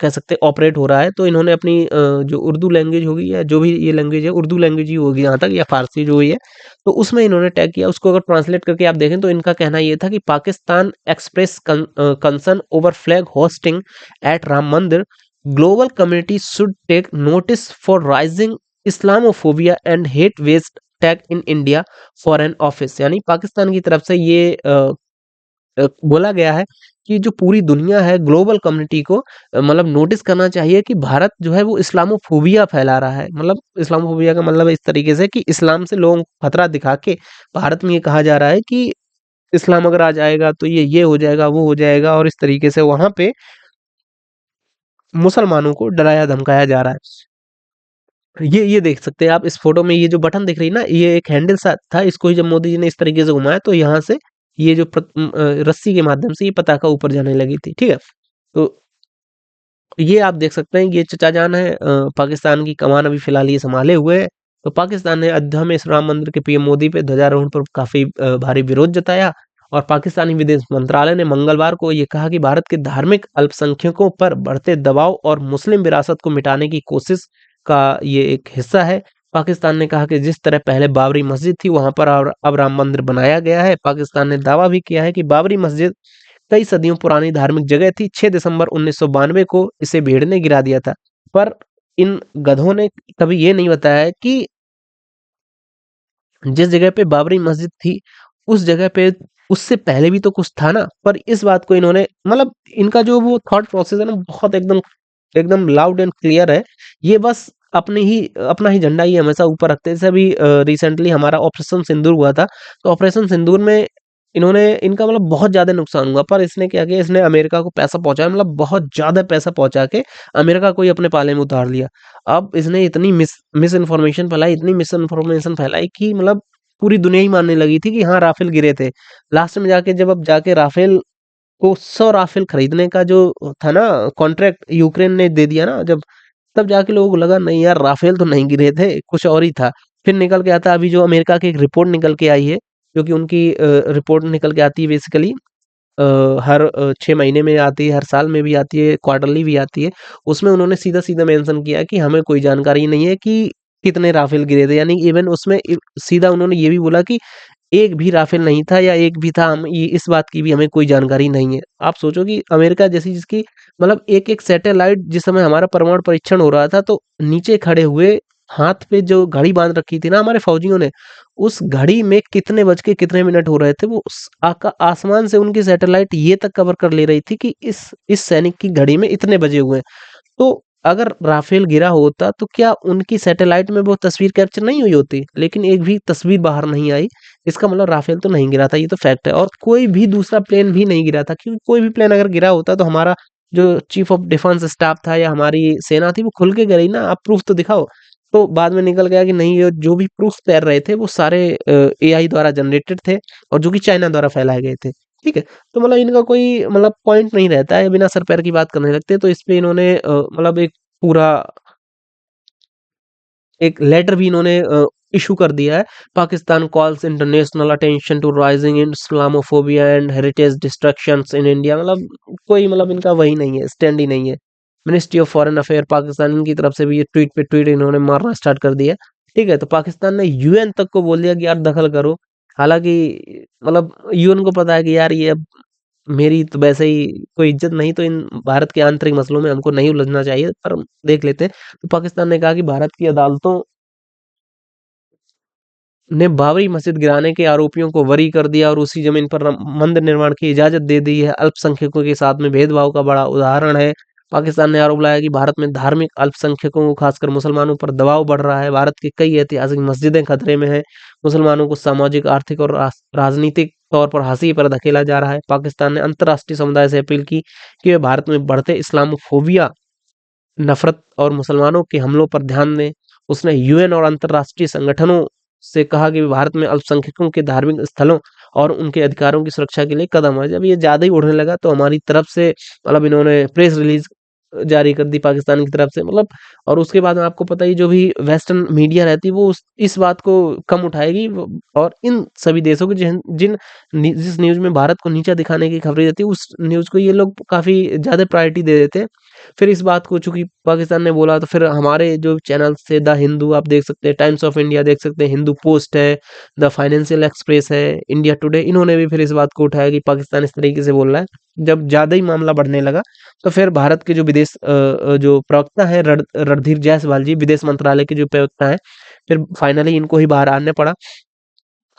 कह सकते हैं ऑपरेट हो रहा है। तो इन्होंने अपनी जो उर्दू लैंग्वेज होगी या जो भी ये लैंग्वेज है, उर्दू लैंग्वेज ही होगी यहाँ तक, या फारसी जो हुई है, तो उसमें इन्होंने टैग किया। उसको अगर ट्रांसलेट करके आप देखें तो इनका कहना ये था कि Pakistan express concern over flag hosting at Ram Mandir, global community should take notice for rising Islamophobia and hate west tag in India foreign office. यानी पाकिस्तान की तरफ से ये बोला गया है कि जो पूरी दुनिया है, ग्लोबल कम्युनिटी को मतलब नोटिस करना चाहिए कि भारत जो है वो इस्लामोफोबिया फैला रहा है। मतलब इस्लामोफोबिया का मतलब इस तरीके से कि इस्लाम से लोगों को खतरा दिखा के भारत में ये कहा जा रहा है कि इस्लाम अगर आ जाएगा तो ये हो जाएगा, वो हो जाएगा, और इस तरीके से वहां पे मुसलमानों को डराया धमकाया जा रहा है। ये देख सकते हैं आप इस फोटो में, ये जो बटन दिख रही है ना, ये एक हैंडल सा था, इसको ही जब मोदी जी ने इस तरीके से घुमाया तो यहाँ से ये जो रस्सी के माध्यम से ये पताका ऊपर जाने लगी थी। ठीक है, तो ये आप देख सकते हैं, ये चचा जान है, पाकिस्तान की कमान अभी फिलहाल ये संभाले हुए है। तो पाकिस्तान ने अयोध्या में इस राम मंदिर के पीएम मोदी पे ध्वजारोहण पर काफी भारी विरोध जताया, और पाकिस्तानी विदेश मंत्रालय ने मंगलवार को ये कहा कि भारत के धार्मिक अल्पसंख्यकों पर बढ़ते दबाव और मुस्लिम विरासत को मिटाने की कोशिश का ये एक हिस्सा है। पाकिस्तान ने कहा कि जिस तरह पहले बाबरी मस्जिद थी वहां पर अब राम मंदिर बनाया गया है। पाकिस्तान ने दावा भी किया है कि बाबरी मस्जिद कई सदियों पुरानी धार्मिक जगह थी। 6 दिसंबर 1992 को इसे भीड़ ने गिरा दिया था। पर इन गधों ने कभी ये नहीं बताया है कि जिस जगह पे बाबरी मस्जिद थी उस जगह पे उससे पहले भी तो कुछ था ना। पर इस बात को इन्होंने मतलब इनका जो वो थॉट प्रोसेस है ना, बहुत एकदम एकदम लाउड एंड क्लियर है। ये बस अपना ही झंडा ही हमेशा ऊपर रखते हैं। जैसे अभी रिसेंटली हमारा ऑपरेशन सिंदूर हुआ था, तो ऑपरेशन सिंदूर में इन्होंने इनका मतलब बहुत ज्यादा नुकसान हुआ, पर इसने क्या किया, इसने अमेरिका को पैसा पहुंचाया, मतलब बहुत ज्यादा पैसा पहुंचा के अमेरिका को ही अपने पाले में उतार लिया। अब इसने इतनी मिस इन्फॉर्मेशन फैलाई, इतनी मिस इन्फॉर्मेशन फैलाई कि मतलब पूरी दुनिया ही मानने लगी थी कि हाँ राफेल गिरे थे। लास्ट में जाके जब अब जाके राफेल को 100 राफेल खरीदने का जो था ना कॉन्ट्रैक्ट यूक्रेन ने दे दिया ना, जब तब जाके लोगों को लगा नहीं यार राफेल तो नहीं गिरे थे, कुछ और ही था। फिर निकल के आता अभी जो अमेरिका की एक रिपोर्ट निकल के आई है, क्योंकि उनकी रिपोर्ट निकल के आती है बेसिकली हर 6 महीने में आती है, हर साल में भी आती है, क्वार्टरली भी आती है। उसमें उन्होंने सीधा-सीधा मेंशन किया कि हमें कोई जानकारी नहीं है कि कितने राफेल गिरे थे। यानी इवन उसमें सीधा उन्होंने ये भी बोला कि एक भी राफेल नहीं था या एक भी था, हम ये इस बात की भी हमें कोई जानकारी नहीं है। आप सोचो कि अमेरिका जैसी जिसकी मतलब एक-एक सैटेलाइट जिस समय हमारा परमाणु परीक्षण हो रहा था, तो नीचे खड़े हुए हाथ पे जो घड़ी बाँध रखी थी ना हमारे फौजियों ने, उस घड़ी में कितने बज के कितने मिनट हो रहे थे, वो उस आसमान से उनकी सैटेलाइट ये तक कवर कर ले रही थी कि इस सैनिक की घड़ी में इतने बजे हुए हैं। तो अगर राफेल गिरा होता तो क्या उनकी सैटेलाइट में वो तस्वीर कैप्चर नहीं हुई होती? लेकिन एक भी तस्वीर बाहर नहीं आई। इसका मतलब राफेल तो नहीं गिरा था, ये तो फैक्ट है। और कोई भी दूसरा प्लेन भी नहीं गिरा था, क्योंकि कोई भी प्लेन अगर गिरा होता तो हमारा जो चीफ ऑफ डिफेंस स्टाफ था या हमारी सेना थी वो खुल के गिरी ना, आप प्रूफ तो दिखाओ। तो बाद में निकल गया कि नहीं, ये जो भी प्रूफ तैर रहे थे वो सारे एआई द्वारा जनरेटेड थे और जो कि चाइना द्वारा फैलाए गए थे। ठीक है? तो मतलब इनका कोई मतलब पॉइंट नहीं रहता है, बिना सर पैर की बात करने लगते हैं। तो इस पे इन्होंने मतलब एक पूरा एक लेटर भी इन्होंने इश्यू कर दिया है। Pakistan calls international attention to rising in Islamophobia and heritage destructions in India. मतलब कोई मतलब इनका वही नहीं है, स्टैंड ही नहीं है। Ministry of foreign affair Pakistan, इनकी तरफ से भी ये ट्वीट पे ट्वीट इन्होंने मारना स्टार्ट कर दिया। ठीक है? तो पाकिस्तान ने यूएन तक को बोल दिया कि यार दखल करो। हालाँकि मतलब यूएन को पता है कि यार ये अब मेरी तो वैसे ही कोई इज़्ज़त नहीं, तो इन भारत के आंतरिक मसलों में हमको नहीं उलझना चाहिए, पर हम देख लेते हैं। तो पाकिस्तान ने कहा कि भारत की अदालतों ने बाबरी मस्जिद गिराने के आरोपियों को बरी कर दिया और उसी ज़मीन पर मंदिर निर्माण की इजाज़त दे दी है। अल्पसंख्यकों के साथ में भेदभाव का बड़ा उदाहरण है। पाकिस्तान ने आरोप लगाया कि भारत में धार्मिक अल्पसंख्यकों को खासकर मुसलमानों पर दबाव बढ़ रहा है। भारत की कई ऐतिहासिक मस्जिदें खतरे में हैं। मुसलमानों को सामाजिक, आर्थिक और राजनीतिक तौर पर हाशिए पर धकेला जा रहा है। पाकिस्तान ने अंतर्राष्ट्रीय समुदाय से अपील की कि वे भारत में बढ़ते इस्लामोफोबिया, नफ़रत और मुसलमानों के हमलों पर ध्यान दें। उसने यूएन और अंतर्राष्ट्रीय संगठनों से कहा कि भारत में अल्पसंख्यकों के धार्मिक स्थलों और उनके अधिकारों की सुरक्षा के लिए कदम उठाएं। जब ये ज़्यादा ही उड़ने लगा तो हमारी तरफ से मतलब इन्होंने प्रेस रिलीज़ जारी कर दी पाकिस्तान की तरफ से, मतलब। और उसके बाद में आपको पता ही, जो भी वेस्टर्न मीडिया रहती है वो इस बात को कम उठाएगी, और इन सभी देशों के जिन जिन जिस न्यूज़ में भारत को नीचा दिखाने की खबरें रहती है उस न्यूज़ को ये लोग काफ़ी ज़्यादा प्रायोरिटी दे देते हैं। फिर इस बात को चूँकि पाकिस्तान ने बोला तो फिर हमारे जो चैनल्स थे, द हिंदू आप देख सकते हैं, टाइम्स ऑफ इंडिया देख सकते हैं, हिंदू पोस्ट है, द फाइनेंशियल एक्सप्रेस है, इंडिया टुडे, इन्होंने भी फिर इस बात को उठाया कि पाकिस्तान इस तरीके से बोल रहा है। जब ज़्यादा ही मामला बढ़ने लगा तो फिर भारत के जो विदेश जो प्रवक्ता हैं, रणधीर जायसवाल जी, विदेश मंत्रालय के जो प्रवक्ता हैं, फिर फाइनली इनको ही बाहर आना पड़ा।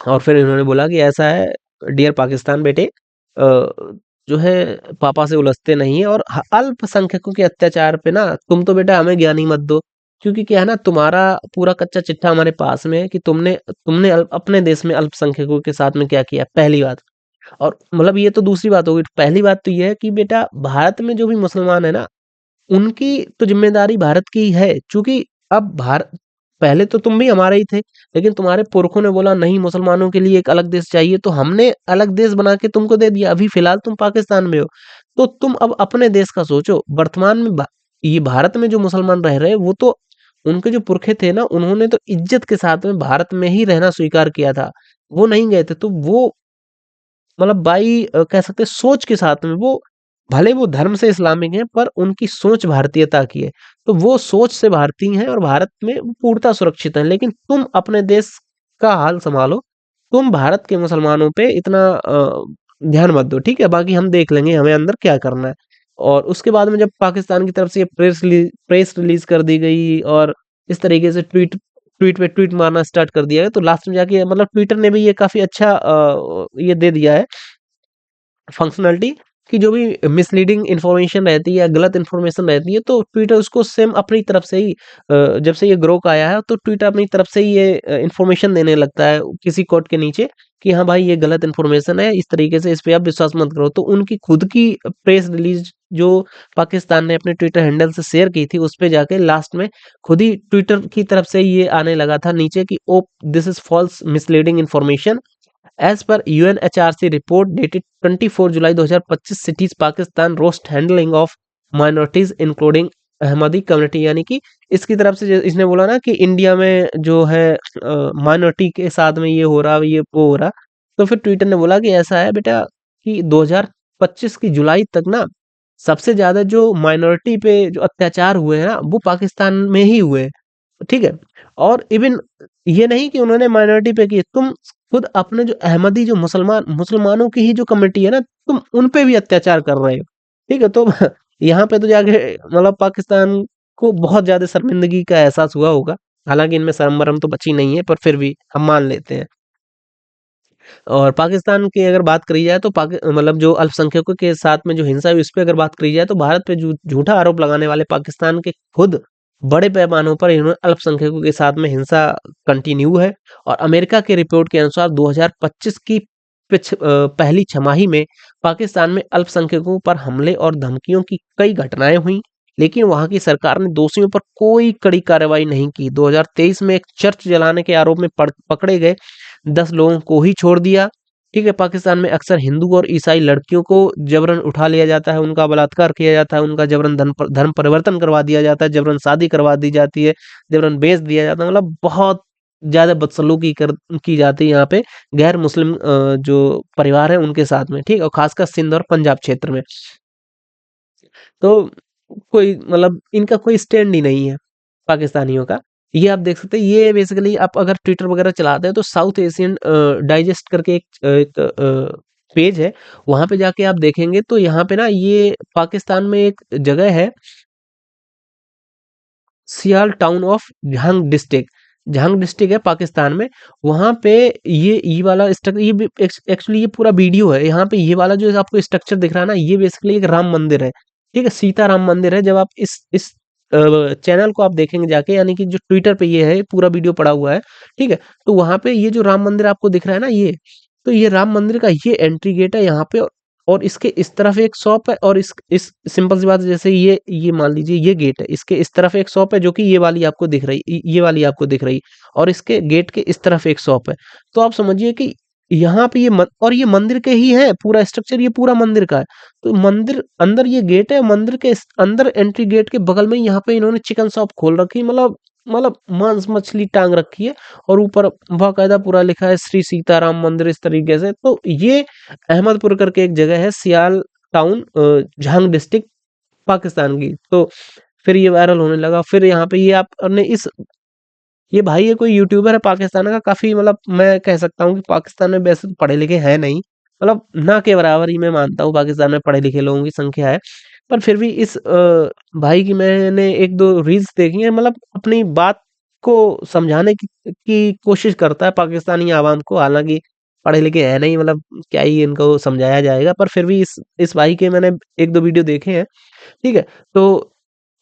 और फिर इन्होंने बोला कि ऐसा है, डियर पाकिस्तान बेटे, जो है पापा से उलझते नहीं है, और अल्पसंख्यकों के अत्याचार पे ना तुम तो बेटा हमें ज्ञान ही मत दो। क्योंकि क्या है ना, तुम्हारा पूरा कच्चा चिट्ठा हमारे पास में है कि तुमने तुमने अपने देश में अल्पसंख्यकों के साथ में क्या किया, पहली बात। और मतलब ये तो दूसरी बात होगी। पहली बात तो ये है कि बेटा भारत में जो भी मुसलमान है ना, उनकी तो ज़िम्मेदारी भारत की ही है। चूँकि अब भारत, पहले तो तुम भी हमारे ही थे, लेकिन तुम्हारे पुरखों ने बोला नहीं, मुसलमानों के लिए एक अलग देश चाहिए, तो हमने अलग देश बना के तुमको दे दिया। अभी फ़िलहाल तुम पाकिस्तान में हो, तो तुम अब अपने देश का सोचो। वर्तमान में ये भारत में जो मुसलमान रह रहे हैं, वो तो उनके जो पुरखे थे ना, उन्होंने तो इज़्ज़त के साथ में भारत में ही रहना स्वीकार किया था। वो नहीं गए थे, तो वो मतलब कह सकते हैं सोच के साथ में, वो भले वो धर्म से इस्लामिक हैं, पर उनकी सोच भारतीयता की है। तो वो सोच से भारतीय हैं और भारत में वो पूर्णतः सुरक्षित हैं। लेकिन तुम अपने देश का हाल सँभालो, तुम भारत के मुसलमानों पे इतना ध्यान मत दो, ठीक है? बाकी हम देख लेंगे हमें अंदर क्या करना है। और उसके बाद में जब पाकिस्तान की तरफ से ये प्रेस रिलीज़ कर दी गई और इस तरीके से ट्वीट ट्वीट पे ट्वीट मारना स्टार्ट कर दिया है, तो लास्ट में जाके मतलब ट्विटर ने भी ये काफ़ी अच्छा ये दे दिया है फंक्शनैलिटी, कि जो भी मिसलीडिंग इन्फॉर्मेशन रहती है या गलत इन्फॉर्मेशन रहती है, तो ट्विटर उसको सेम अपनी तरफ से ही जब से ये ग्रो आया है, तो ट्विटर अपनी तरफ से ही ये इन्फॉर्मेशन देने लगता है किसी कोड के नीचे कि हाँ भाई, ये गलत इन्फॉर्मेशन है, इस तरीके से इस पे आप विश्वास मत करो। तो उनकी खुद की प्रेस रिलीज़ जो पाकिस्तान ने अपने ट्विटर हैंडल से शेयर की थी, उस पे जाके लास्ट में खुद ही ट्विटर की तरफ से ये आने लगा था नीचे कि oh! This is false misleading information. As per UNHRC report dated 24 July 2025, cities Pakistan roast handling of minorities including Ahmadi community, यानी कि इसकी तरफ से इसने बोला ना कि इंडिया में जो है माइनॉरिटी के साथ में ये हो रहा, ये वो हो रहा। तो फिर ट्विटर ने बोला कि ऐसा है बेटा कि 2025 की जुलाई तक ना सबसे ज्यादा जो माइनॉरिटी पे जो अत्याचार हुए हैं ना वो पाकिस्तान में ही हुए, ठीक है। और इवन ये नहीं कि उन्होंने माइनॉरिटी पे किए, तुम खुद अपने जो अहमदी जो मुसलमानों की ही जो कम्युनिटी है ना, तुम उन पे भी अत्याचार कर रहे हो, ठीक है। तो यहाँ पे तो जाके मतलब पाकिस्तान को बहुत ज्यादा शर्मिंदगी का एहसास हुआ होगा। हालांकि इनमें शर्म वरम तो बची नहीं है, पर फिर भी हम मान लेते हैं। और पाकिस्तान की अगर बात करी जाए तो मतलब जो अल्पसंख्यकों के साथ में जो हिंसा हुई, उस पे अगर बात करी जाए तो भारत पे झूठा आरोप लगाने वाले पाकिस्तान के खुद बड़े पैमानों पर इन्होंने अल्पसंख्यकों के साथ में हिंसा कंटिन्यू है। और अमेरिका के रिपोर्ट के अनुसार 2025 की पहली छमाही में पाकिस्तान में अल्पसंख्यकों पर हमले और धमकियों की कई घटनाएं हुई, लेकिन वहां की सरकार ने दोषियों पर कोई कड़ी कार्रवाई नहीं की। 2023 में एक चर्च जलाने के आरोप में पकड़े गए 10 लोगों को ही छोड़ दिया, ठीक है। पाकिस्तान में अक्सर हिंदू और ईसाई लड़कियों को जबरन उठा लिया जाता है, उनका बलात्कार किया जाता है, उनका जबरन धर्म परिवर्तन करवा दिया जाता है, जबरन शादी करवा दी जाती है, जबरन बेच दिया जाता है। मतलब बहुत ज्यादा बदसलूकी की जाती है यहाँ पे गैर मुस्लिम जो परिवार है उनके साथ में, ठीक। और खासकर सिंध और पंजाब क्षेत्र में तो कोई मतलब इनका कोई स्टैंड ही नहीं है पाकिस्तानियों का। ये आप देख सकते हैं, ये बेसिकली आप अगर ट्विटर वगैरह चलाते हैं तो साउथ एशियन डाइजेस्ट करके एक पेज है, वहां पे जाके आप देखेंगे तो यहाँ पे ना ये पाकिस्तान में एक जगह है, सियाल टाउन ऑफ झांग डिस्ट्रिक्ट है पाकिस्तान में। वहां पे ये वाला स्ट्रक्चर, ये एक्चुअली ये पूरा वीडियो है। यहाँ पे ये वाला जो आपको स्ट्रक्चर दिख रहा है ना, ये बेसिकली एक राम मंदिर है, ठीक है, सीता राम मंदिर है। जब आप इस चैनल को आप देखेंगे जाके, यानी कि जो ट्विटर पे ये है पूरा वीडियो पड़ा हुआ है, ठीक है। तो वहां पे ये जो राम मंदिर आपको दिख रहा है ना, ये तो ये राम मंदिर का ये एंट्री गेट है यहाँ पे। और इसके इस तरफ एक शॉप है, और इस सिंपल सी बात है, जैसे ये मान लीजिए ये गेट है, इसके इस तरफ एक शॉप है जो कि ये वाली आपको दिख रही, ये वाली आपको दिख रही, और इसके गेट के इस तरफ एक शॉप है। तो आप समझिए कि यहाँ पे और ये मंदिर के ही है, पूरा स्ट्रक्चर ये पूरा मंदिर का है। तो मंदिर अंदर ये गेट है, मंदिर के अंदर एंट्री गेट के बगल में यहाँ पे इन्होंने चिकन शॉप खोल रखी, मतलब मांस मछली टांग रखी है। और ऊपर बाकायदा पूरा लिखा है श्री सीताराम मंदिर, इस तरीके से। तो ये अहमदपुर करके एक जगह है, सियाल टाउन, झांग डिस्ट्रिक्ट, पाकिस्तान की। तो फिर ये वायरल होने लगा। फिर यहाँ पे ये आपने ये भाई ये कोई यूट्यूबर है पाकिस्तान का, काफी मतलब मैं कह सकता हूँ कि पाकिस्तान में वैसे तो पढ़े लिखे हैं नहीं, मतलब ना के बराबर ही मैं मानता हूँ पाकिस्तान में पढ़े लिखे लोगों की संख्या है। पर फिर भी इस भाई की मैंने एक दो रील्स देखी है, मतलब अपनी बात को समझाने की कोशिश करता है पाकिस्तानी आवाम को। हालांकि पढ़े लिखे है नहीं, मतलब क्या ही इनको समझाया जाएगा। पर फिर भी इस भाई के मैंने एक दो वीडियो देखे हैं, ठीक है। तो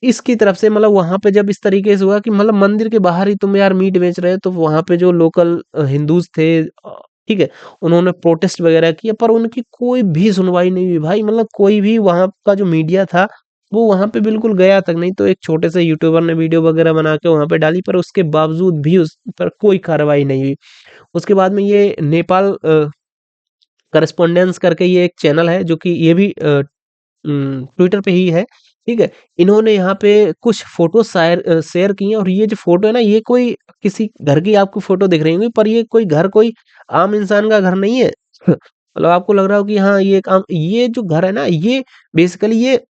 इसकी तरफ से मतलब वहां पे जब इस तरीके से हुआ कि मतलब मंदिर के बाहर ही तुम यार मीट बेच रहे हो, तो वहां पे जो लोकल हिंदूज थे, ठीक है, उन्होंने प्रोटेस्ट वगैरह किया, पर उनकी कोई भी सुनवाई नहीं हुई भाई। मतलब कोई भी वहां का जो मीडिया था वो वहां पे बिल्कुल गया तक नहीं। तो एक छोटे से यूट्यूबर ने वीडियो वगैरह बना के वहां पे डाली, पर उसके बावजूद भी उस पर कोई कार्रवाई नहीं हुई। उसके बाद में ये नेपाल करस्पॉन्डेंस करके ये एक चैनल है, जो कि ये भी ट्विटर पे ही है, ठीक है। इन्होंने यहाँ पे कुछ फोटो शेयर की हैं, और ये जो फोटो है ना, ये कोई किसी घर की आपको फोटो दिख रही होगी, पर ये कोई घर कोई आम इंसान का घर नहीं है। मतलब आपको लग रहा हो कि हाँ ये एक आम, ये जो घर है ना, ये बेसिकली ये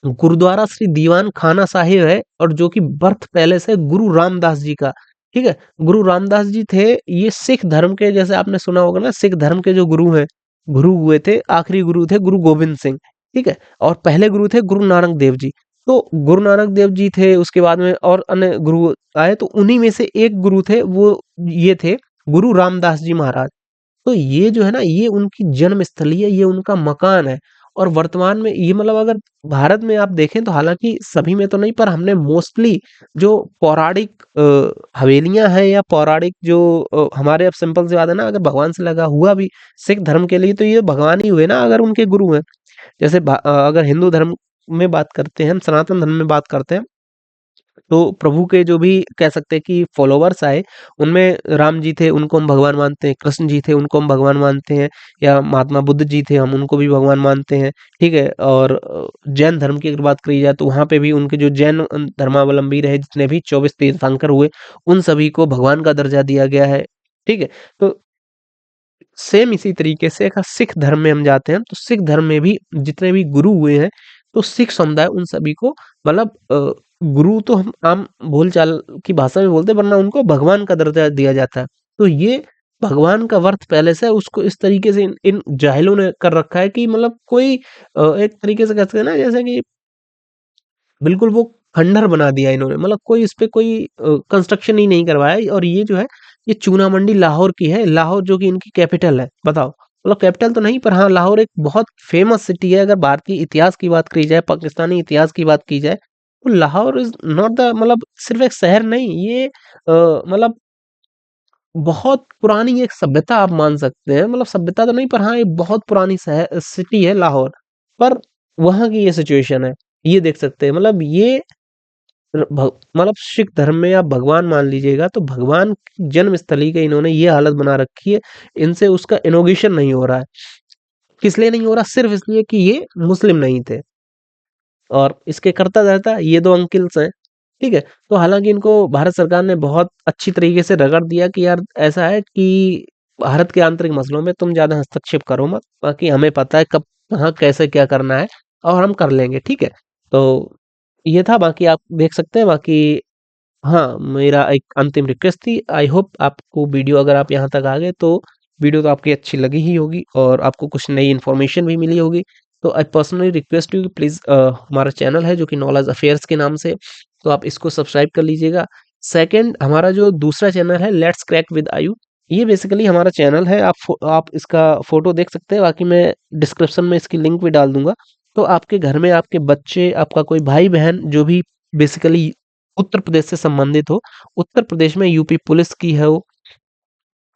गुरुद्वारा श्री दीवान खाना साहिब है, और जो कि बर्थ पैलेस है गुरु रामदास जी का, ठीक है। गुरु रामदास जी थे ये सिख धर्म के, जैसे आपने सुना होगा ना, सिख धर्म के जो गुरु हैं, गुरु हुए थे, आखिरी गुरु थे गुरु गोविंद सिंह, ठीक है। और पहले गुरु थे गुरु नानक देव जी। तो गुरु नानक देव जी थे, उसके बाद में और अन्य गुरु आए, तो उन्हीं में से एक गुरु थे वो, ये थे गुरु रामदास जी महाराज। तो ये जो है ना, ये उनकी जन्म स्थली है, ये उनका मकान है। और वर्तमान में ये मतलब अगर भारत में आप देखें तो, हालांकि सभी में तो नहीं, पर हमने मोस्टली जो पौराणिक हवेलियां हैं, या पौराणिक जो हमारे, अब सिंपल सी बात है ना, अगर भगवान से लगा हुआ भी सिख धर्म के लिए, तो ये भगवान ही हुए ना अगर उनके गुरु हैं। जैसे अगर हिंदू धर्म में बात करते हैं, हम सनातन धर्म में बात करते हैं, तो प्रभु के जो भी कह सकते हैं कि फॉलोवर्स आए, उनमें राम जी थे, उनको हम भगवान मानते हैं, कृष्ण जी थे, उनको हम भगवान मानते हैं, या महात्मा बुद्ध जी थे, हम उनको भी भगवान मानते हैं, ठीक है? और जैन धर्म की अगर बात करी जाए तो वहाँ पे भी उनके जो जैन धर्मावलंबी रहे, जितने भी 24 तीर्थंकर हुए, उन सभी को भगवान का दर्जा दिया गया है, ठीक है? तो सेम इसी तरीके से अगर सिख धर्म में हम जाते हैं, तो सिख धर्म में भी जितने भी गुरु हुए हैं, तो सिख समुदाय उन सभी को मतलब गुरु तो हम आम बोलचाल की भाषा में बोलते हैं, वरना उनको भगवान का दर्जा दिया जाता है। तो ये भगवान का वर्थ पहले से है, उसको इस तरीके से इन इन जाहिलों ने कर रखा है कि मतलब कोई एक तरीके से कह सकते हैं ना, जैसे कि बिल्कुल वो खंडहर बना दिया इन्होंने, मतलब कोई इस पे कोई कंस्ट्रक्शन ही नहीं करवाया। और ये जो है, ये चूना मंडी लाहौर की है, लाहौर जो कि इनकी कैपिटल है, बताओ। मतलब कैपिटल तो नहीं, पर हाँ, लाहौर एक बहुत फेमस सिटी है। अगर भारतीय इतिहास की बात करी जाए, पाकिस्तानी इतिहास की बात की जाए, तो लाहौर इज नॉट द मतलब सिर्फ एक शहर नहीं, ये मतलब बहुत पुरानी एक सभ्यता आप मान सकते हैं। मतलब सभ्यता तो नहीं, पर हाँ, एक बहुत पुरानी शहर सिटी है लाहौर। पर वहाँ की ये सिचुएशन है, ये देख सकते हैं। मतलब ये मतलब सिख धर्म में आप भगवान मान लीजिएगा, तो भगवान की जन्म स्थली की इन्होंने ये हालत बना रखी है, इनसे उसका इनॉग्रेशन नहीं हो रहा है। किस लिए नहीं हो रहा? सिर्फ इसलिए कि ये मुस्लिम नहीं थे। और इसके करता-धरता ये 2 अंकल्स हैं, ठीक है? तो हालाँकि इनको भारत सरकार ने बहुत अच्छी तरीके से रगड़ दिया कि यार ऐसा है कि भारत के आंतरिक मसलों में तुम ज़्यादा हस्तक्षेप करो मत, बाकी हमें पता है कब, कहाँ, कैसे क्या करना है, और हम कर लेंगे, ठीक है? तो ये था, बाकी आप देख सकते हैं। बाकी हाँ, मेरा एक अंतिम रिक्वेस्ट थी, आई होप आपको वीडियो, अगर आप यहाँ तक आ गए तो वीडियो तो आपकी अच्छी लगी ही होगी और आपको कुछ नई इन्फॉर्मेशन भी मिली होगी। तो आई पर्सनली रिक्वेस्ट यू कि प्लीज़ हमारा चैनल है जो कि नॉलेज अफेयर्स के नाम से, तो आप इसको सब्सक्राइब कर लीजिएगा। सेकंड, हमारा जो दूसरा चैनल है लेट्स क्रैक विद आयु, ये बेसिकली हमारा चैनल है। आप इसका फ़ोटो देख सकते हैं, बाकी मैं डिस्क्रिप्शन में इसकी लिंक भी डाल दूँगा। तो आपके घर में आपके बच्चे, आपका कोई भाई-बहन जो भी बेसिकली उत्तर प्रदेश से संबंधित हो, उत्तर प्रदेश में यूपी पुलिस की हो,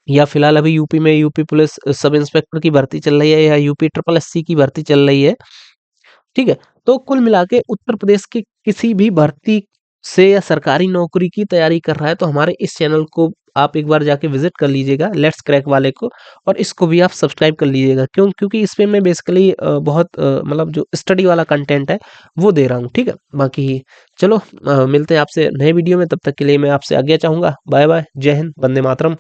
या फिलहाल अभी यूपी में यूपी पुलिस सब इंस्पेक्टर की भर्ती चल रही है, या यूपी ट्रिपल एससी की भर्ती चल रही है, ठीक है? तो कुल मिला के उत्तर प्रदेश की किसी भी भर्ती से या सरकारी नौकरी की तैयारी कर रहा है, तो हमारे इस चैनल को आप एक बार जाके विज़िट कर लीजिएगा, लेट्स क्रैक वाले को, और इसको भी आप सब्सक्राइब कर लीजिएगा। क्यों? क्योंकि इसपे मैं बेसिकली बहुत मतलब जो स्टडी वाला कंटेंट है, वो दे रहा हूँ, ठीक है? बाकी चलो मिलते हैं आपसे नए वीडियो में, तब तक के लिए मैं आपसे आज्ञा चाहूँगा। बाय-बाय, जय हिंद, वंदे मातरम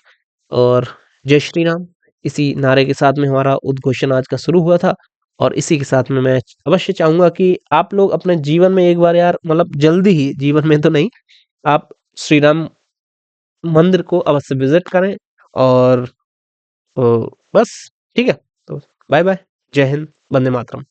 और जय श्री राम। इसी नारे के साथ में हमारा उद्घोषण आज का शुरू हुआ था, और इसी के साथ में मैं अवश्य चाहूँगा कि आप लोग अपने जीवन में एक बार यार, मतलब जल्दी ही, जीवन में तो नहीं, आप श्री राम मंदिर को अवश्य विज़िट करें। और बस ठीक है? तो बाय-बाय, जय हिंद, वंदे मातरम।